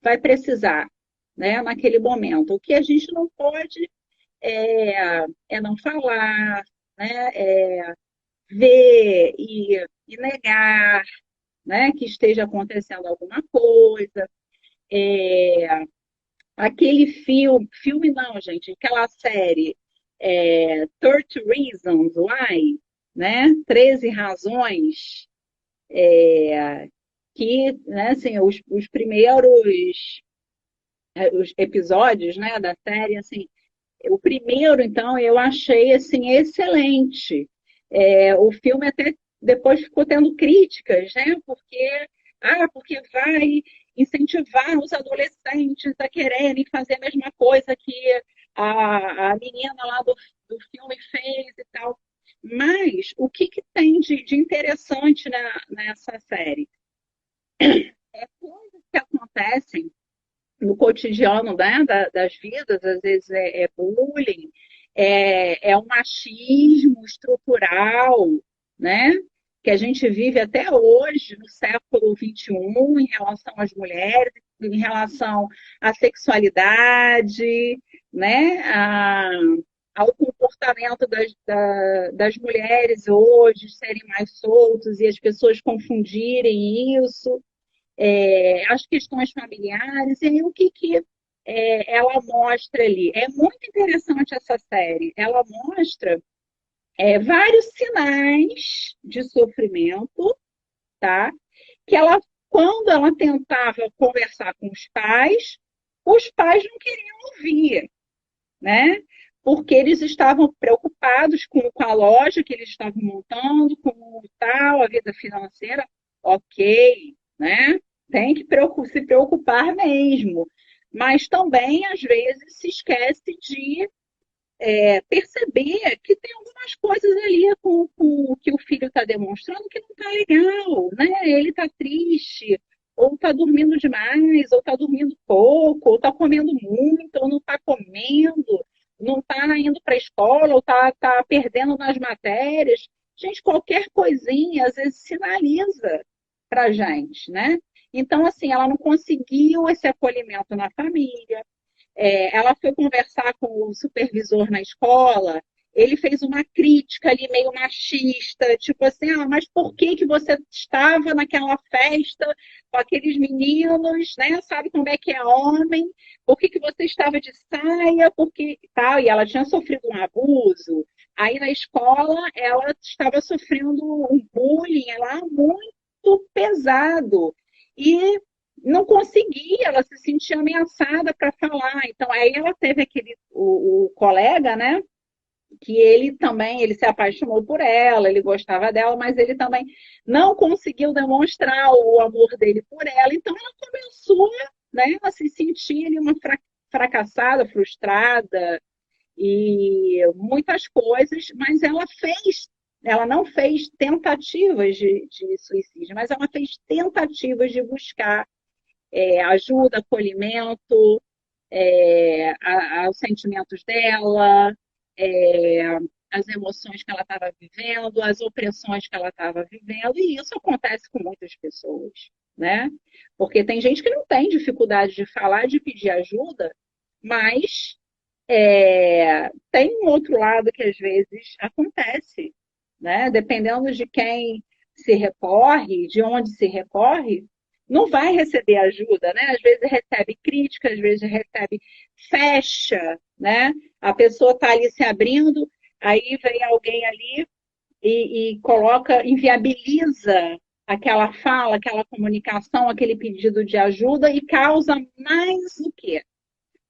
vai precisar, né? Naquele momento. O que a gente não pode não falar, né? Ver e negar, né? Que esteja acontecendo alguma coisa. É, aquele filme não, gente, aquela série. 30 Reasons Why, né? 13 razões que, né, assim, os primeiros os episódios, né, da série, assim, o primeiro, então, eu achei, assim, excelente. O filme até depois ficou tendo críticas, né, porque vai incentivar os adolescentes a quererem fazer a mesma coisa que a menina lá do filme fez e tal. Mas o que tem de interessante nessa série? Coisas que acontecem no cotidiano, né, das vidas, às vezes é bullying, é um machismo estrutural, né, que a gente vive até hoje, no século XXI, em relação às mulheres, em relação à sexualidade, né, ao comportamento das mulheres hoje serem mais soltos e as pessoas confundirem isso, as questões familiares, e aí ela mostra ali. É muito interessante essa série. Ela mostra vários sinais de sofrimento, tá? Que quando ela tentava conversar com os pais não queriam ouvir, né? Porque eles estavam preocupados com a loja que eles estavam montando, com tal, a vida financeira, ok, né? Tem que se preocupar mesmo. Mas também, às vezes, se esquece de perceber que tem algumas coisas ali com o que o filho está demonstrando que não está legal, né? Ele está triste, ou está dormindo demais, ou está dormindo pouco, ou está comendo muito, ou não está comendo, não está indo para a escola, ou está perdendo nas matérias. Gente, qualquer coisinha às vezes sinaliza para a gente, né? Então, assim, ela não conseguiu esse acolhimento na família, ela foi conversar com o supervisor na escola, ele fez uma crítica ali meio machista, tipo assim, mas por que você estava naquela festa com aqueles meninos, né? Sabe como é que é homem? Por que você estava de saia? Porque tal, e ela tinha sofrido um abuso. Aí na escola ela estava sofrendo um bullying lá muito pesado. E não conseguia, ela se sentia ameaçada para falar. Então, aí ela teve o colega, né? Que ele também, ele se apaixonou por ela, ele gostava dela, mas ele também não conseguiu demonstrar o amor dele por ela. Então, ela começou, né, a se sentir ali uma fracassada, frustrada e muitas coisas, mas ela não fez tentativas de suicídio, mas ela fez tentativas de buscar ajuda, acolhimento aos sentimentos dela, é, as emoções que ela estava vivendo, as opressões que ela estava vivendo, e isso acontece com muitas pessoas, né? Porque tem gente que não tem dificuldade de falar, de pedir ajuda, mas tem um outro lado que às vezes acontece, né? Dependendo de quem se recorre, de onde se recorre, não vai receber ajuda, né? Às vezes recebe crítica, às vezes recebe fecha, né? A pessoa está ali se abrindo, aí vem alguém ali e coloca, inviabiliza aquela fala, aquela comunicação, aquele pedido de ajuda e causa mais o quê?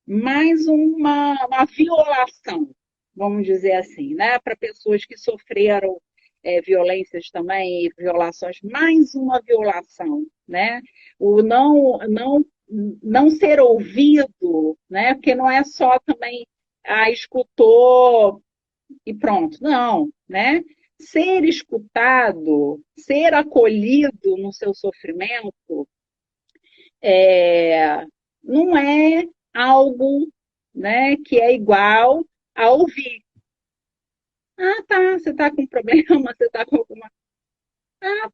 Mais uma violação, vamos dizer assim, né? Para pessoas que sofreram violências também, violações, mais uma violação, né? O não ser ouvido, né? Porque não é só também escutou e pronto, não, né? Ser escutado, ser acolhido no seu sofrimento, é, não é algo, né, que é igual a ouvir. Ah, tá, você está com problema, você está com alguma. Ah,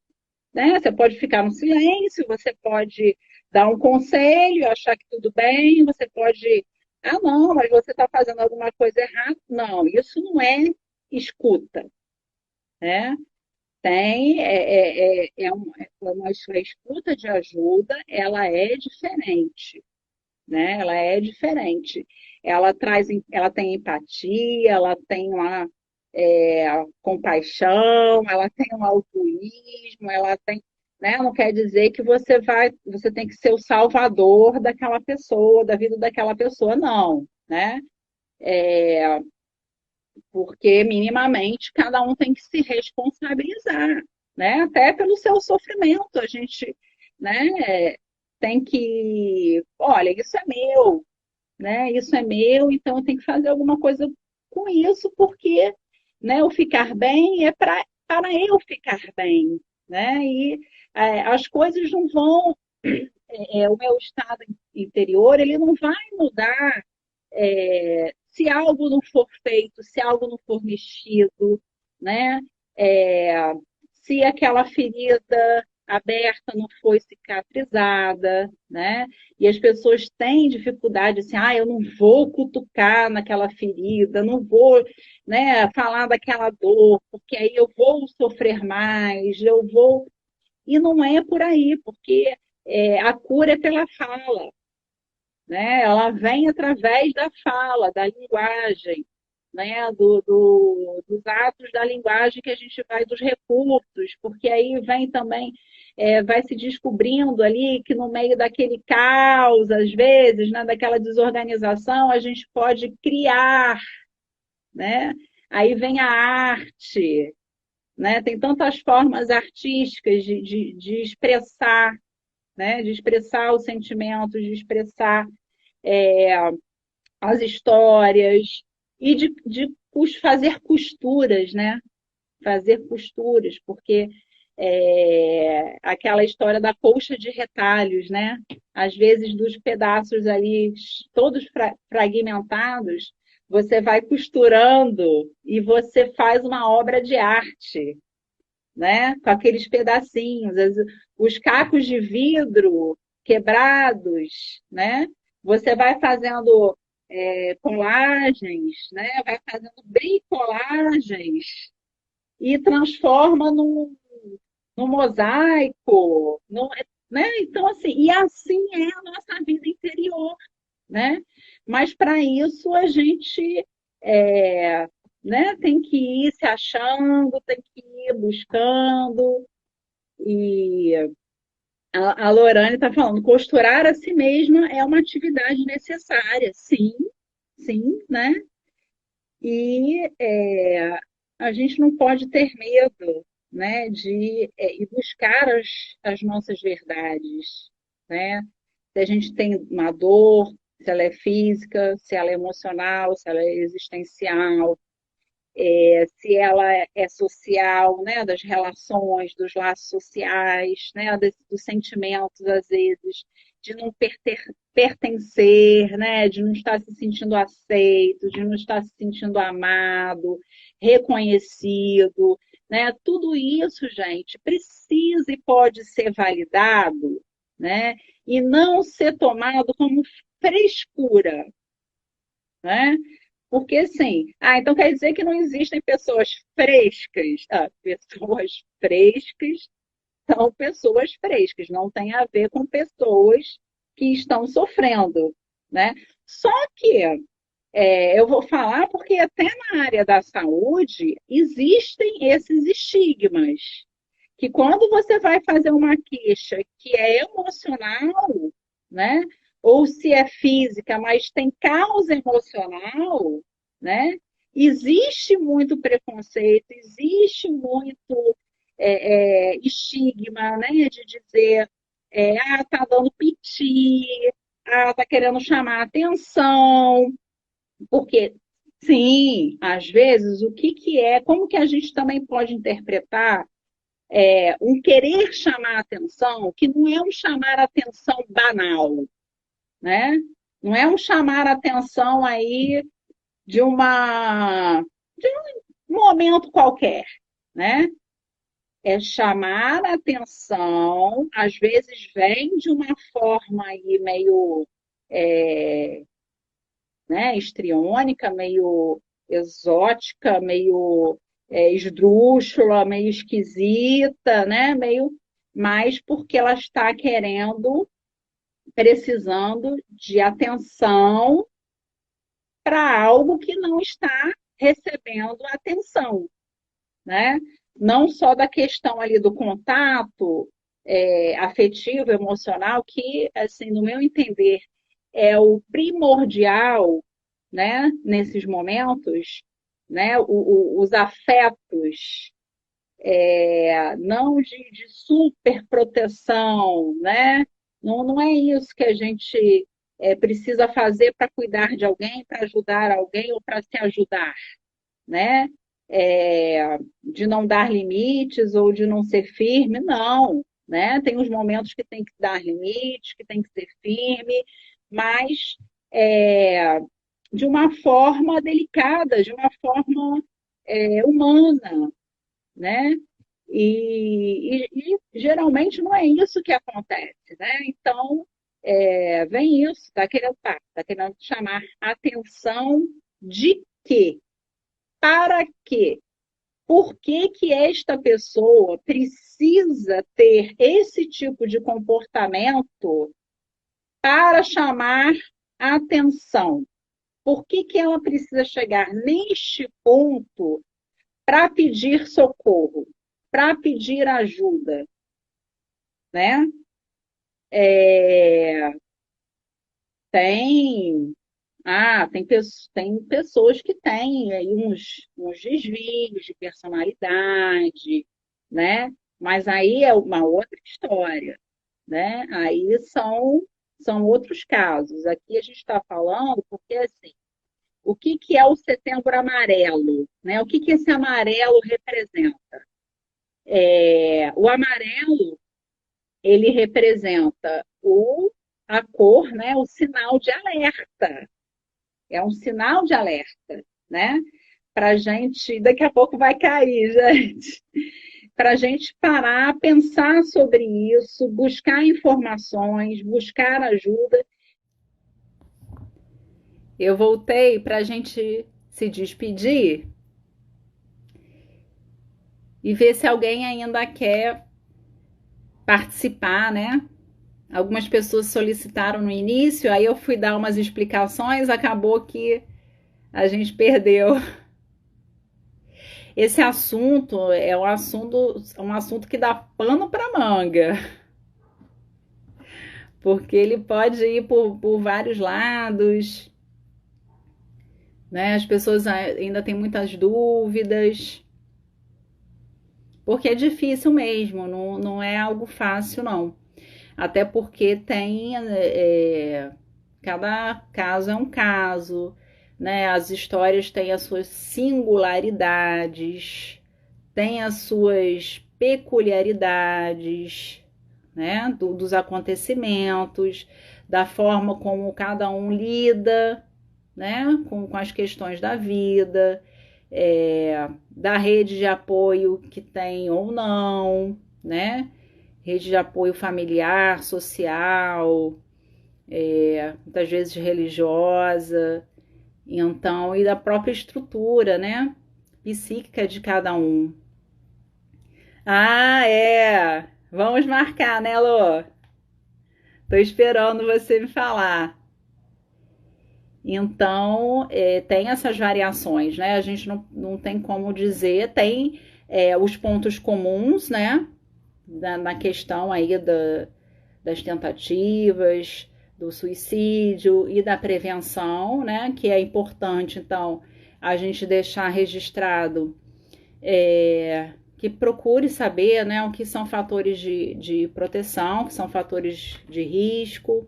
né, você pode ficar no silêncio, você pode dar um conselho, achar que tudo bem, você pode. Ah, não, mas você está fazendo alguma coisa errada. Não, isso não é escuta, né? Tem, uma escuta de ajuda, ela é diferente, né? Ela é diferente. ela tem empatia, ela tem uma compaixão, ela tem um altruísmo, ela tem, né? Não quer dizer que você tem que ser o salvador daquela pessoa, da vida daquela pessoa, não, né? Porque minimamente cada um tem que se responsabilizar, né? Até pelo seu sofrimento, a gente, né? Tem que, olha, isso é meu, né? Isso é meu, então eu tenho que fazer alguma coisa com isso, porque, né, o ficar bem é para eu ficar bem, né? E as coisas não vão, o meu estado interior, ele não vai mudar se algo não for feito, se algo não for mexido, né? É, se aquela ferida aberta não foi cicatrizada, né? E as pessoas têm dificuldade assim, eu não vou cutucar naquela ferida, não vou, né, falar daquela dor, porque aí eu vou sofrer mais, eu vou. E não é por aí, porque a cura é pela fala, né? Ela vem através da fala, da linguagem, né? Dos atos da linguagem que a gente vai, dos recursos, porque aí vem também, vai se descobrindo ali que no meio daquele caos, às vezes, né? Daquela desorganização, a gente pode criar, né? Aí vem a arte, né? Tem tantas formas artísticas de expressar, né? De expressar os sentimentos, de expressar as histórias e de fazer costuras, né? Fazer costuras, porque aquela história da colcha de retalhos, né? Às vezes dos pedaços ali todos fragmentados, você vai costurando e você faz uma obra de arte, né? Com aqueles pedacinhos, os cacos de vidro quebrados, né? Você vai fazendo colagens, né? Vai fazendo bricolagens e transforma num mosaico, né? Então, assim, e assim é a nossa vida interior, né? Mas para isso a gente é, né, tem que ir se achando, tem que ir buscando. E a Lorane está falando, costurar a si mesma é uma atividade necessária, sim, sim, né? E a gente não pode ter medo, né, de ir buscar as nossas verdades, né? Se a gente tem uma dor, se ela é física, se ela é emocional, se ela é existencial, se ela é social, né, das relações, dos laços sociais, né, dos sentimentos, às vezes, de não pertencer, né, de não estar se sentindo aceito, de não estar se sentindo amado, reconhecido, né, tudo isso, gente, precisa e pode ser validado, né, e não ser tomado como frescura, né? Porque assim, então quer dizer que não existem pessoas frescas. Pessoas frescas são pessoas frescas, não tem a ver com pessoas que estão sofrendo, né? Só que eu vou falar porque até na área da saúde existem esses estigmas, que quando você vai fazer uma queixa que é emocional, né? Ou se é física, mas tem causa emocional, né? Existe muito preconceito, existe muito estigma, né? De dizer, tá dando piti, tá querendo chamar atenção, porque sim, às vezes o que é, como que a gente também pode interpretar um querer chamar atenção, que não é um chamar atenção banal, né? Não é um chamar atenção aí de de um momento qualquer, né? É chamar atenção, às vezes vem de uma forma aí meio né, histriônica, meio exótica, meio esdrúxula, meio esquisita, né? Meio mais porque ela está querendo, precisando de atenção para algo que não está recebendo atenção, né? Não só da questão ali do contato afetivo, emocional, que, assim, no meu entender, é o primordial, né? Nesses momentos, né? Os afetos, não de super proteção, né? Não, não é isso que a gente precisa fazer para cuidar de alguém, para ajudar alguém ou para se ajudar, né? De não dar limites ou de não ser firme, não, né? Tem os momentos que tem que dar limites, que tem que ser firme, mas é, de uma forma delicada, de uma forma humana, né? E geralmente não é isso que acontece, né? Então, vem isso, tá querendo chamar atenção de quê? Para quê? Por que que esta pessoa precisa ter esse tipo de comportamento para chamar atenção? Por que que ela precisa chegar neste ponto para pedir socorro, para pedir ajuda, né? É, tem, tem pessoas que têm aí uns desvios de personalidade, né? Mas aí é uma outra história, né? Aí são outros casos. Aqui a gente está falando porque, assim, o que que é o Setembro Amarelo, né? O que que esse amarelo representa? O amarelo, ele representa a cor, né? O sinal de alerta. É um sinal de alerta, né? Para gente, daqui a pouco vai cair, gente. Para a gente parar, pensar sobre isso, buscar informações, buscar ajuda. Eu voltei para a gente se despedir e ver se alguém ainda quer participar, né? Algumas pessoas solicitaram no início, aí eu fui dar umas explicações, acabou que a gente perdeu. Esse assunto é um assunto que dá pano para manga, porque ele pode ir por vários lados, né? As pessoas ainda têm muitas dúvidas, porque é difícil mesmo, não, não é algo fácil, não. Até porque cada caso é um caso, né? As histórias têm as suas singularidades, têm as suas peculiaridades, né? Dos acontecimentos, da forma como cada um lida, né? Com as questões da vida, da rede de apoio que tem ou não, né? Rede de apoio familiar, social, muitas vezes religiosa, então, e da própria estrutura, né? Psíquica de cada um. Ah, é! Vamos marcar, né, Lô? Tô esperando você me falar. Então, tem essas variações, né? A gente não tem como dizer, tem os pontos comuns, né? Na questão aí das tentativas, do suicídio e da prevenção, né? Que é importante, então, a gente deixar registrado que procure saber, né? O que são fatores de proteção, o que são fatores de risco,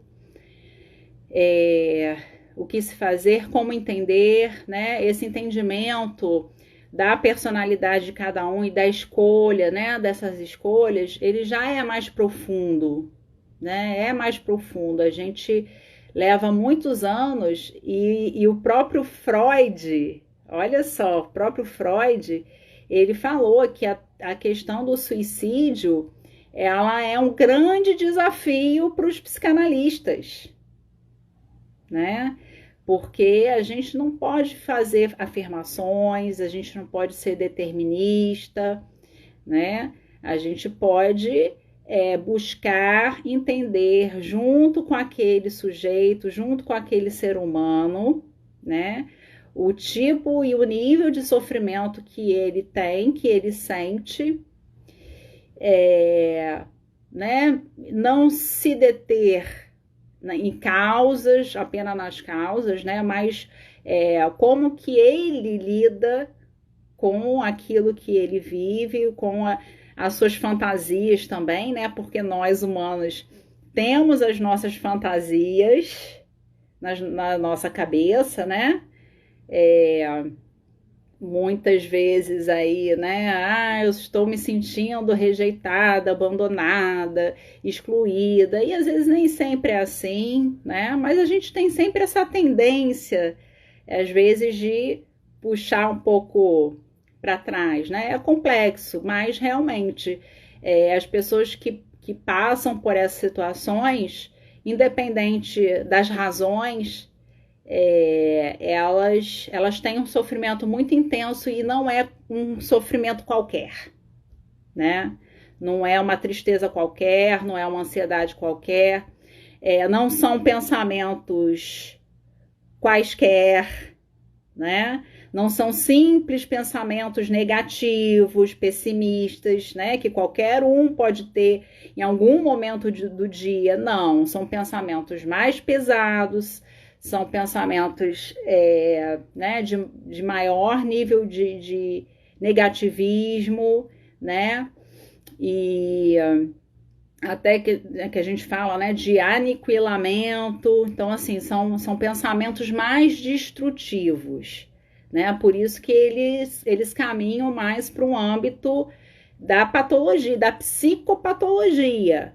o que se fazer, como entender, né? Esse entendimento da personalidade de cada um e da escolha, né? Dessas escolhas, ele já é mais profundo, né? É mais profundo. A gente leva muitos anos e o próprio Freud, olha só, o próprio Freud, ele falou que a questão do suicídio, ela é um grande desafio para os psicanalistas, né? Porque a gente não pode fazer afirmações, a gente não pode ser determinista, né? A gente pode buscar entender junto com aquele sujeito, junto com aquele ser humano, né? O tipo e o nível de sofrimento que ele tem, que ele sente, né? Não se deter em causas, apenas nas causas, né? Mas como que ele lida com aquilo que ele vive, com as suas fantasias também, né? Porque nós humanos temos as nossas fantasias na nossa cabeça, né? Muitas vezes aí, né? Ah, eu estou me sentindo rejeitada, abandonada, excluída, e às vezes nem sempre é assim, né? Mas a gente tem sempre essa tendência, às vezes, de puxar um pouco para trás, né? É complexo, mas realmente as pessoas que passam por essas situações, independente das razões, elas têm um sofrimento muito intenso e não é um sofrimento qualquer, né? Não é uma tristeza qualquer, não é uma ansiedade qualquer, não são pensamentos quaisquer, né? Não são simples pensamentos negativos, pessimistas, né? Que qualquer um pode ter em algum momento do dia. Não, são pensamentos mais pesados, são pensamentos né, de maior nível de negativismo, né? E até que a gente fala, né, de aniquilamento. Então, assim, são pensamentos mais destrutivos, né? Por isso que eles caminham mais para um âmbito da patologia, da psicopatologia,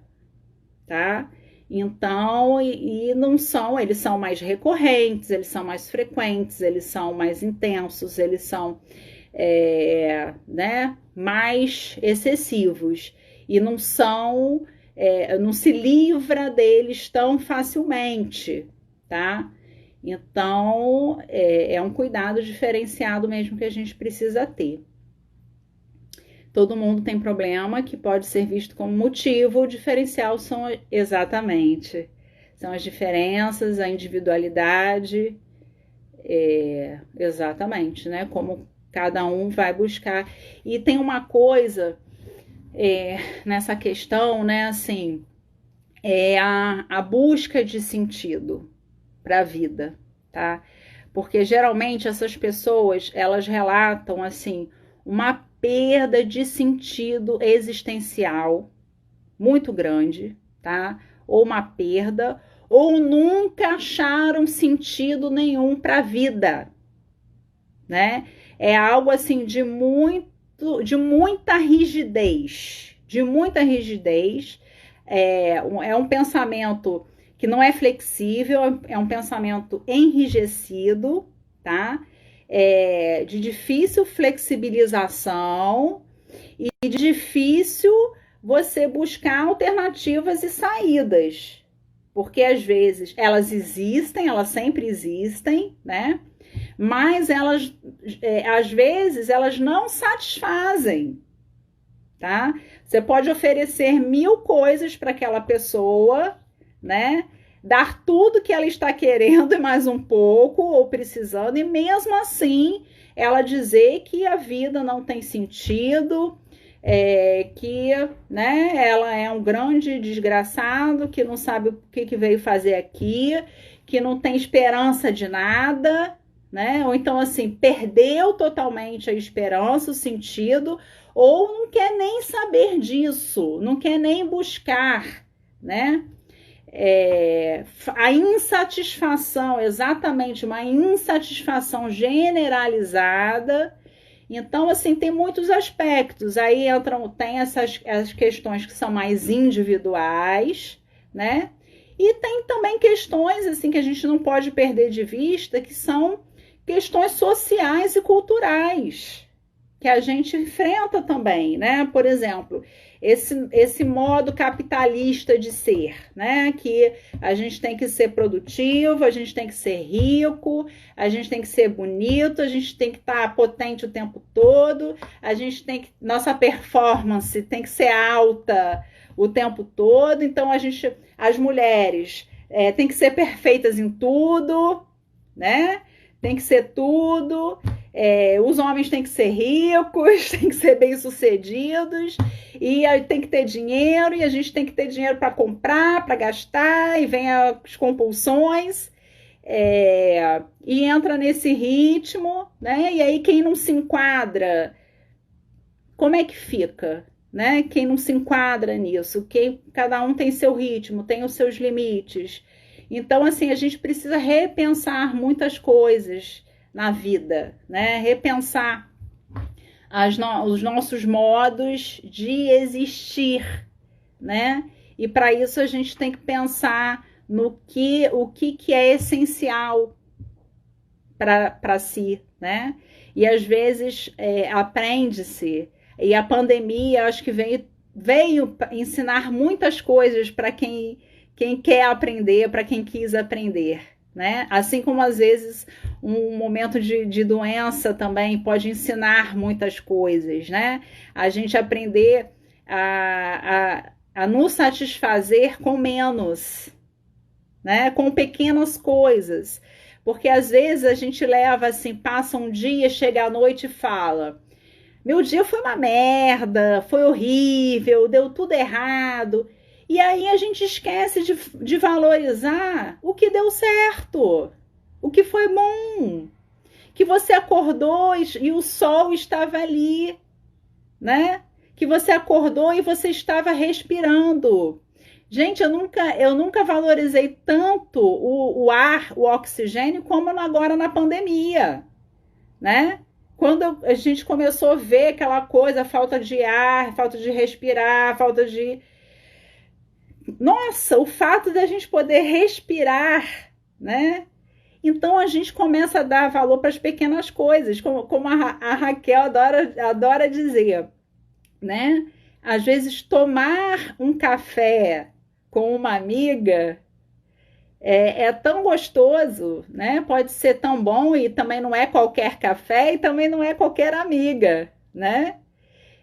tá? Então, e não são, eles são mais recorrentes, eles são mais frequentes, eles são mais intensos, eles são né, mais excessivos e não são, não se livra deles tão facilmente, tá? Então, é um cuidado diferenciado mesmo que a gente precisa ter. Todo mundo tem problema que pode ser visto como motivo, o diferencial são exatamente, são as diferenças, a individualidade, exatamente, né? Como cada um vai buscar. E tem uma coisa nessa questão, né? Assim, a busca de sentido para a vida, tá? Porque geralmente essas pessoas, elas relatam, assim, uma perda de sentido existencial muito grande, tá? Ou uma perda, ou nunca acharam sentido nenhum para a vida, né? É algo assim de muita rigidez, é um pensamento que não é flexível, é um pensamento enrijecido, tá? De difícil flexibilização e de difícil você buscar alternativas e saídas, porque às vezes elas existem, elas sempre existem, né? Mas elas, às vezes, elas não satisfazem, tá? Você pode oferecer 1000 coisas para aquela pessoa, né? Dar tudo que ela está querendo e mais um pouco, ou precisando, e mesmo assim ela dizer que a vida não tem sentido, que, né, ela é um grande desgraçado, que não sabe o que veio fazer aqui, que não tem esperança de nada, né? Ou então, assim, perdeu totalmente a esperança, o sentido, ou não quer nem saber disso, não quer nem buscar, né? A insatisfação, exatamente, uma insatisfação generalizada. Então, assim, tem muitos aspectos. Aí tem as questões que são mais individuais, né? E tem também questões, assim, que a gente não pode perder de vista, que são questões sociais e culturais, que a gente enfrenta também, né? Por exemplo, esse modo capitalista de ser, né? Que a gente tem que ser produtivo, a gente tem que ser rico, a gente tem que ser bonito, a gente tem que estar potente o tempo todo, nossa performance tem que ser alta o tempo todo. Então as mulheres têm que ser perfeitas em tudo, né? tem que ser tudo, os homens têm que ser ricos, têm que ser bem-sucedidos, e tem que ter dinheiro, e a gente tem que ter dinheiro para comprar, para gastar, e vem as compulsões, e entra nesse ritmo, né? E aí quem não se enquadra, como é que fica? Né? Quem não se enquadra nisso, cada um tem seu ritmo, tem os seus limites. Então, assim, a gente precisa repensar muitas coisas na vida, né? Repensar os nossos modos de existir, né? E para isso a gente tem que pensar no que é essencial para si, né? E às vezes aprende-se. E a pandemia, acho que veio ensinar muitas coisas para quem quer aprender, para quem quis aprender, né? Assim como às vezes um momento de doença também pode ensinar muitas coisas, né? A gente aprender a nos satisfazer com menos, né? Com pequenas coisas. Porque às vezes a gente leva assim, passa um dia, chega à noite e fala: meu dia foi uma merda, foi horrível, deu tudo errado. E aí a gente esquece de valorizar o que deu certo, o que foi bom, que você acordou e o sol estava ali, né? Que você acordou e você estava respirando. Gente, eu nunca valorizei tanto o ar, o oxigênio, como agora na pandemia, né? Quando a gente começou a ver aquela coisa, falta de ar, falta de respirar, falta de. Nossa, o fato da gente poder respirar, né? Então a gente começa a dar valor para as pequenas coisas, como a Raquel adora dizer, né? Às vezes tomar um café com uma amiga é tão gostoso, né? Pode ser tão bom e também não é qualquer café e também não é qualquer amiga, né?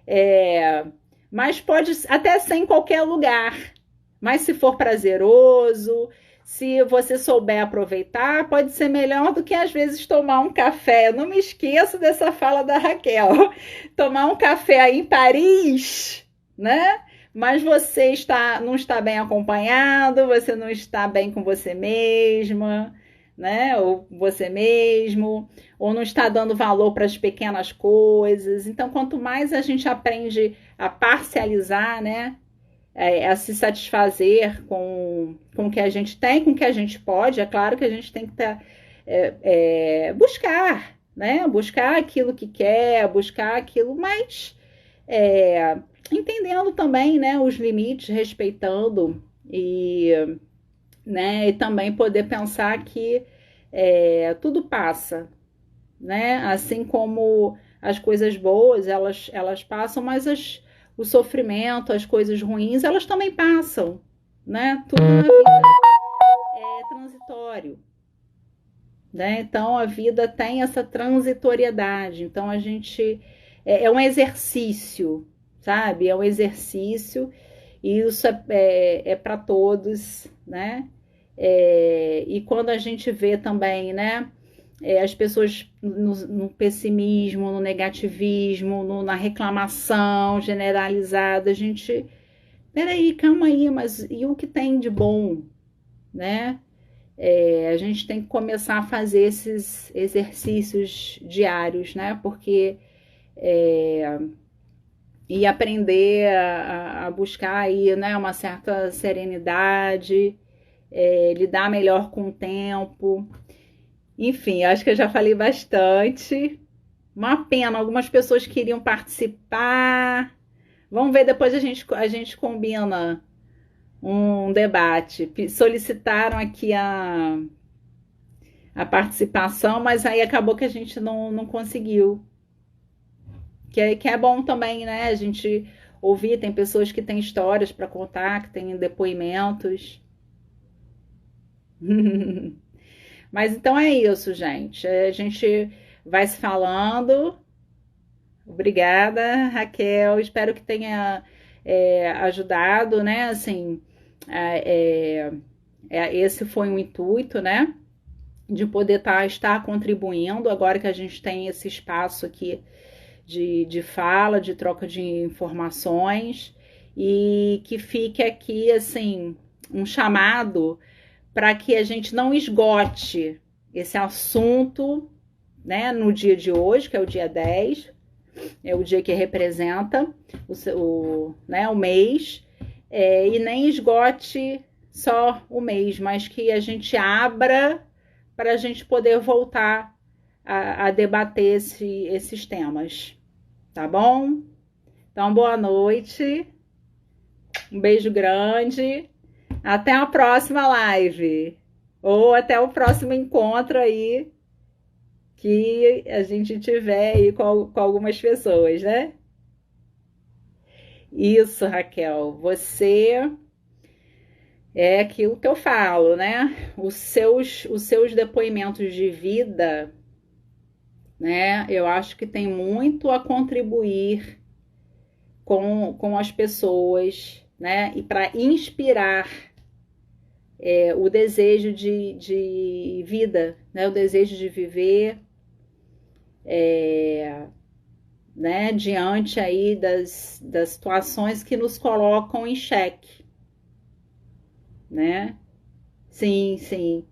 É, mas pode até ser em qualquer lugar. Mas se for prazeroso, se você souber aproveitar, pode ser melhor do que às vezes tomar um café. Eu não me esqueço dessa fala da Raquel. Tomar um café aí em Paris, né? Mas não está bem acompanhado, você não está bem com você mesma, né? Ou você mesmo, ou não está dando valor para as pequenas coisas. Então, quanto mais a gente aprende a parcializar, né? A se satisfazer com o que a gente tem, com o que a gente pode, é claro que a gente tem que buscar, né? Buscar aquilo que quer, buscar aquilo, mas entendendo também, né, os limites, respeitando e, né, e também poder pensar que tudo passa, né? Assim como as coisas boas, elas passam, mas o sofrimento, as coisas ruins, elas também passam, né? Tudo na vida é transitório, né? Então a vida tem essa transitoriedade. Então a gente é um exercício, sabe? É um exercício e isso é para todos, né? E quando a gente vê também, né? As pessoas no pessimismo, no negativismo, na reclamação generalizada, a gente, peraí, calma aí, mas e o que tem de bom, né? A gente tem que começar a fazer esses exercícios diários, né? Porque e aprender a buscar aí, né, uma certa serenidade, lidar melhor com o tempo. Enfim, acho que eu já falei bastante. Uma pena, algumas pessoas queriam participar. Vamos ver, depois a gente combina um debate. Solicitaram aqui a participação, mas aí acabou que a gente não conseguiu. Que é bom também, né? A gente ouvir, tem pessoas que têm histórias para contar, que têm depoimentos. Mas então é isso, gente. A gente vai se falando. Obrigada, Raquel. Espero que tenha ajudado, né? Assim, esse foi um intuito, né? de poder estar contribuindo, agora que a gente tem esse espaço aqui de fala, de troca de informações, e que fique aqui, assim, um chamado para que a gente não esgote esse assunto, né, no dia de hoje, que é o dia 10, é o dia que representa o mês, e nem esgote só o mês, mas que a gente abra para a gente poder voltar a debater esses temas, tá bom? Então, boa noite, um beijo grande, até a próxima live, ou até o próximo encontro aí que a gente tiver aí com algumas pessoas, né? Isso, Raquel, você é aquilo que eu falo, né? Os seus depoimentos de vida, né? Eu acho que tem muito a contribuir com as pessoas, né? E para inspirar o desejo de vida, né? O desejo de viver, né? Diante aí das situações que nos colocam em xeque, né? Sim, sim.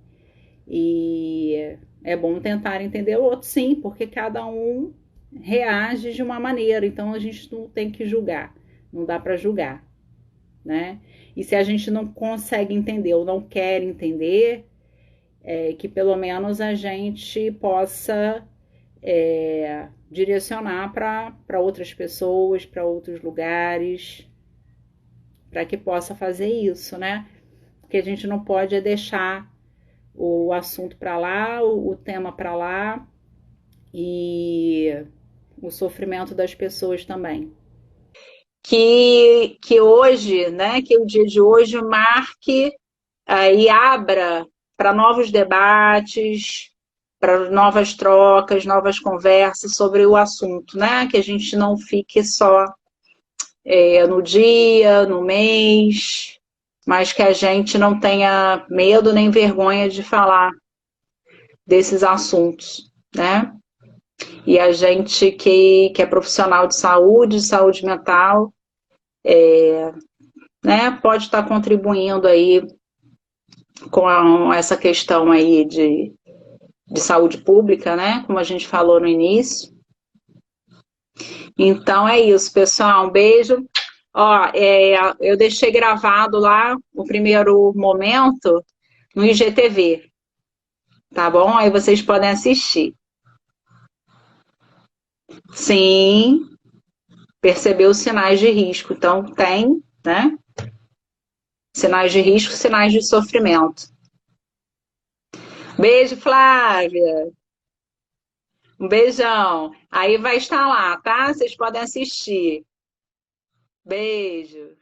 E é bom tentar entender o outro, sim, porque cada um reage de uma maneira, então a gente não tem que julgar, não dá para julgar, né? E se a gente não consegue entender ou não quer entender, que pelo menos a gente possa direcionar para outras pessoas, para outros lugares, para que possa fazer isso, né? Porque a gente não pode deixar o assunto para lá, o tema para lá e o sofrimento das pessoas também. Que hoje, né, que o dia de hoje marque e abra para novos debates, para novas trocas, novas conversas sobre o assunto, né? Que a gente não fique só no dia, no mês, mas que a gente não tenha medo nem vergonha de falar desses assuntos, né? E a gente que é profissional de saúde mental, né, pode estar contribuindo aí com essa questão aí de saúde pública, né? Como a gente falou no início. Então é isso, pessoal. Um beijo. Ó, eu deixei gravado lá o primeiro momento no IGTV, tá bom? Aí vocês podem assistir. Sim, percebeu os sinais de risco. Então tem, né? Sinais de risco, sinais de sofrimento. Beijo, Flávia. Um beijão. Aí vai estar lá, tá? Vocês podem assistir. Beijo.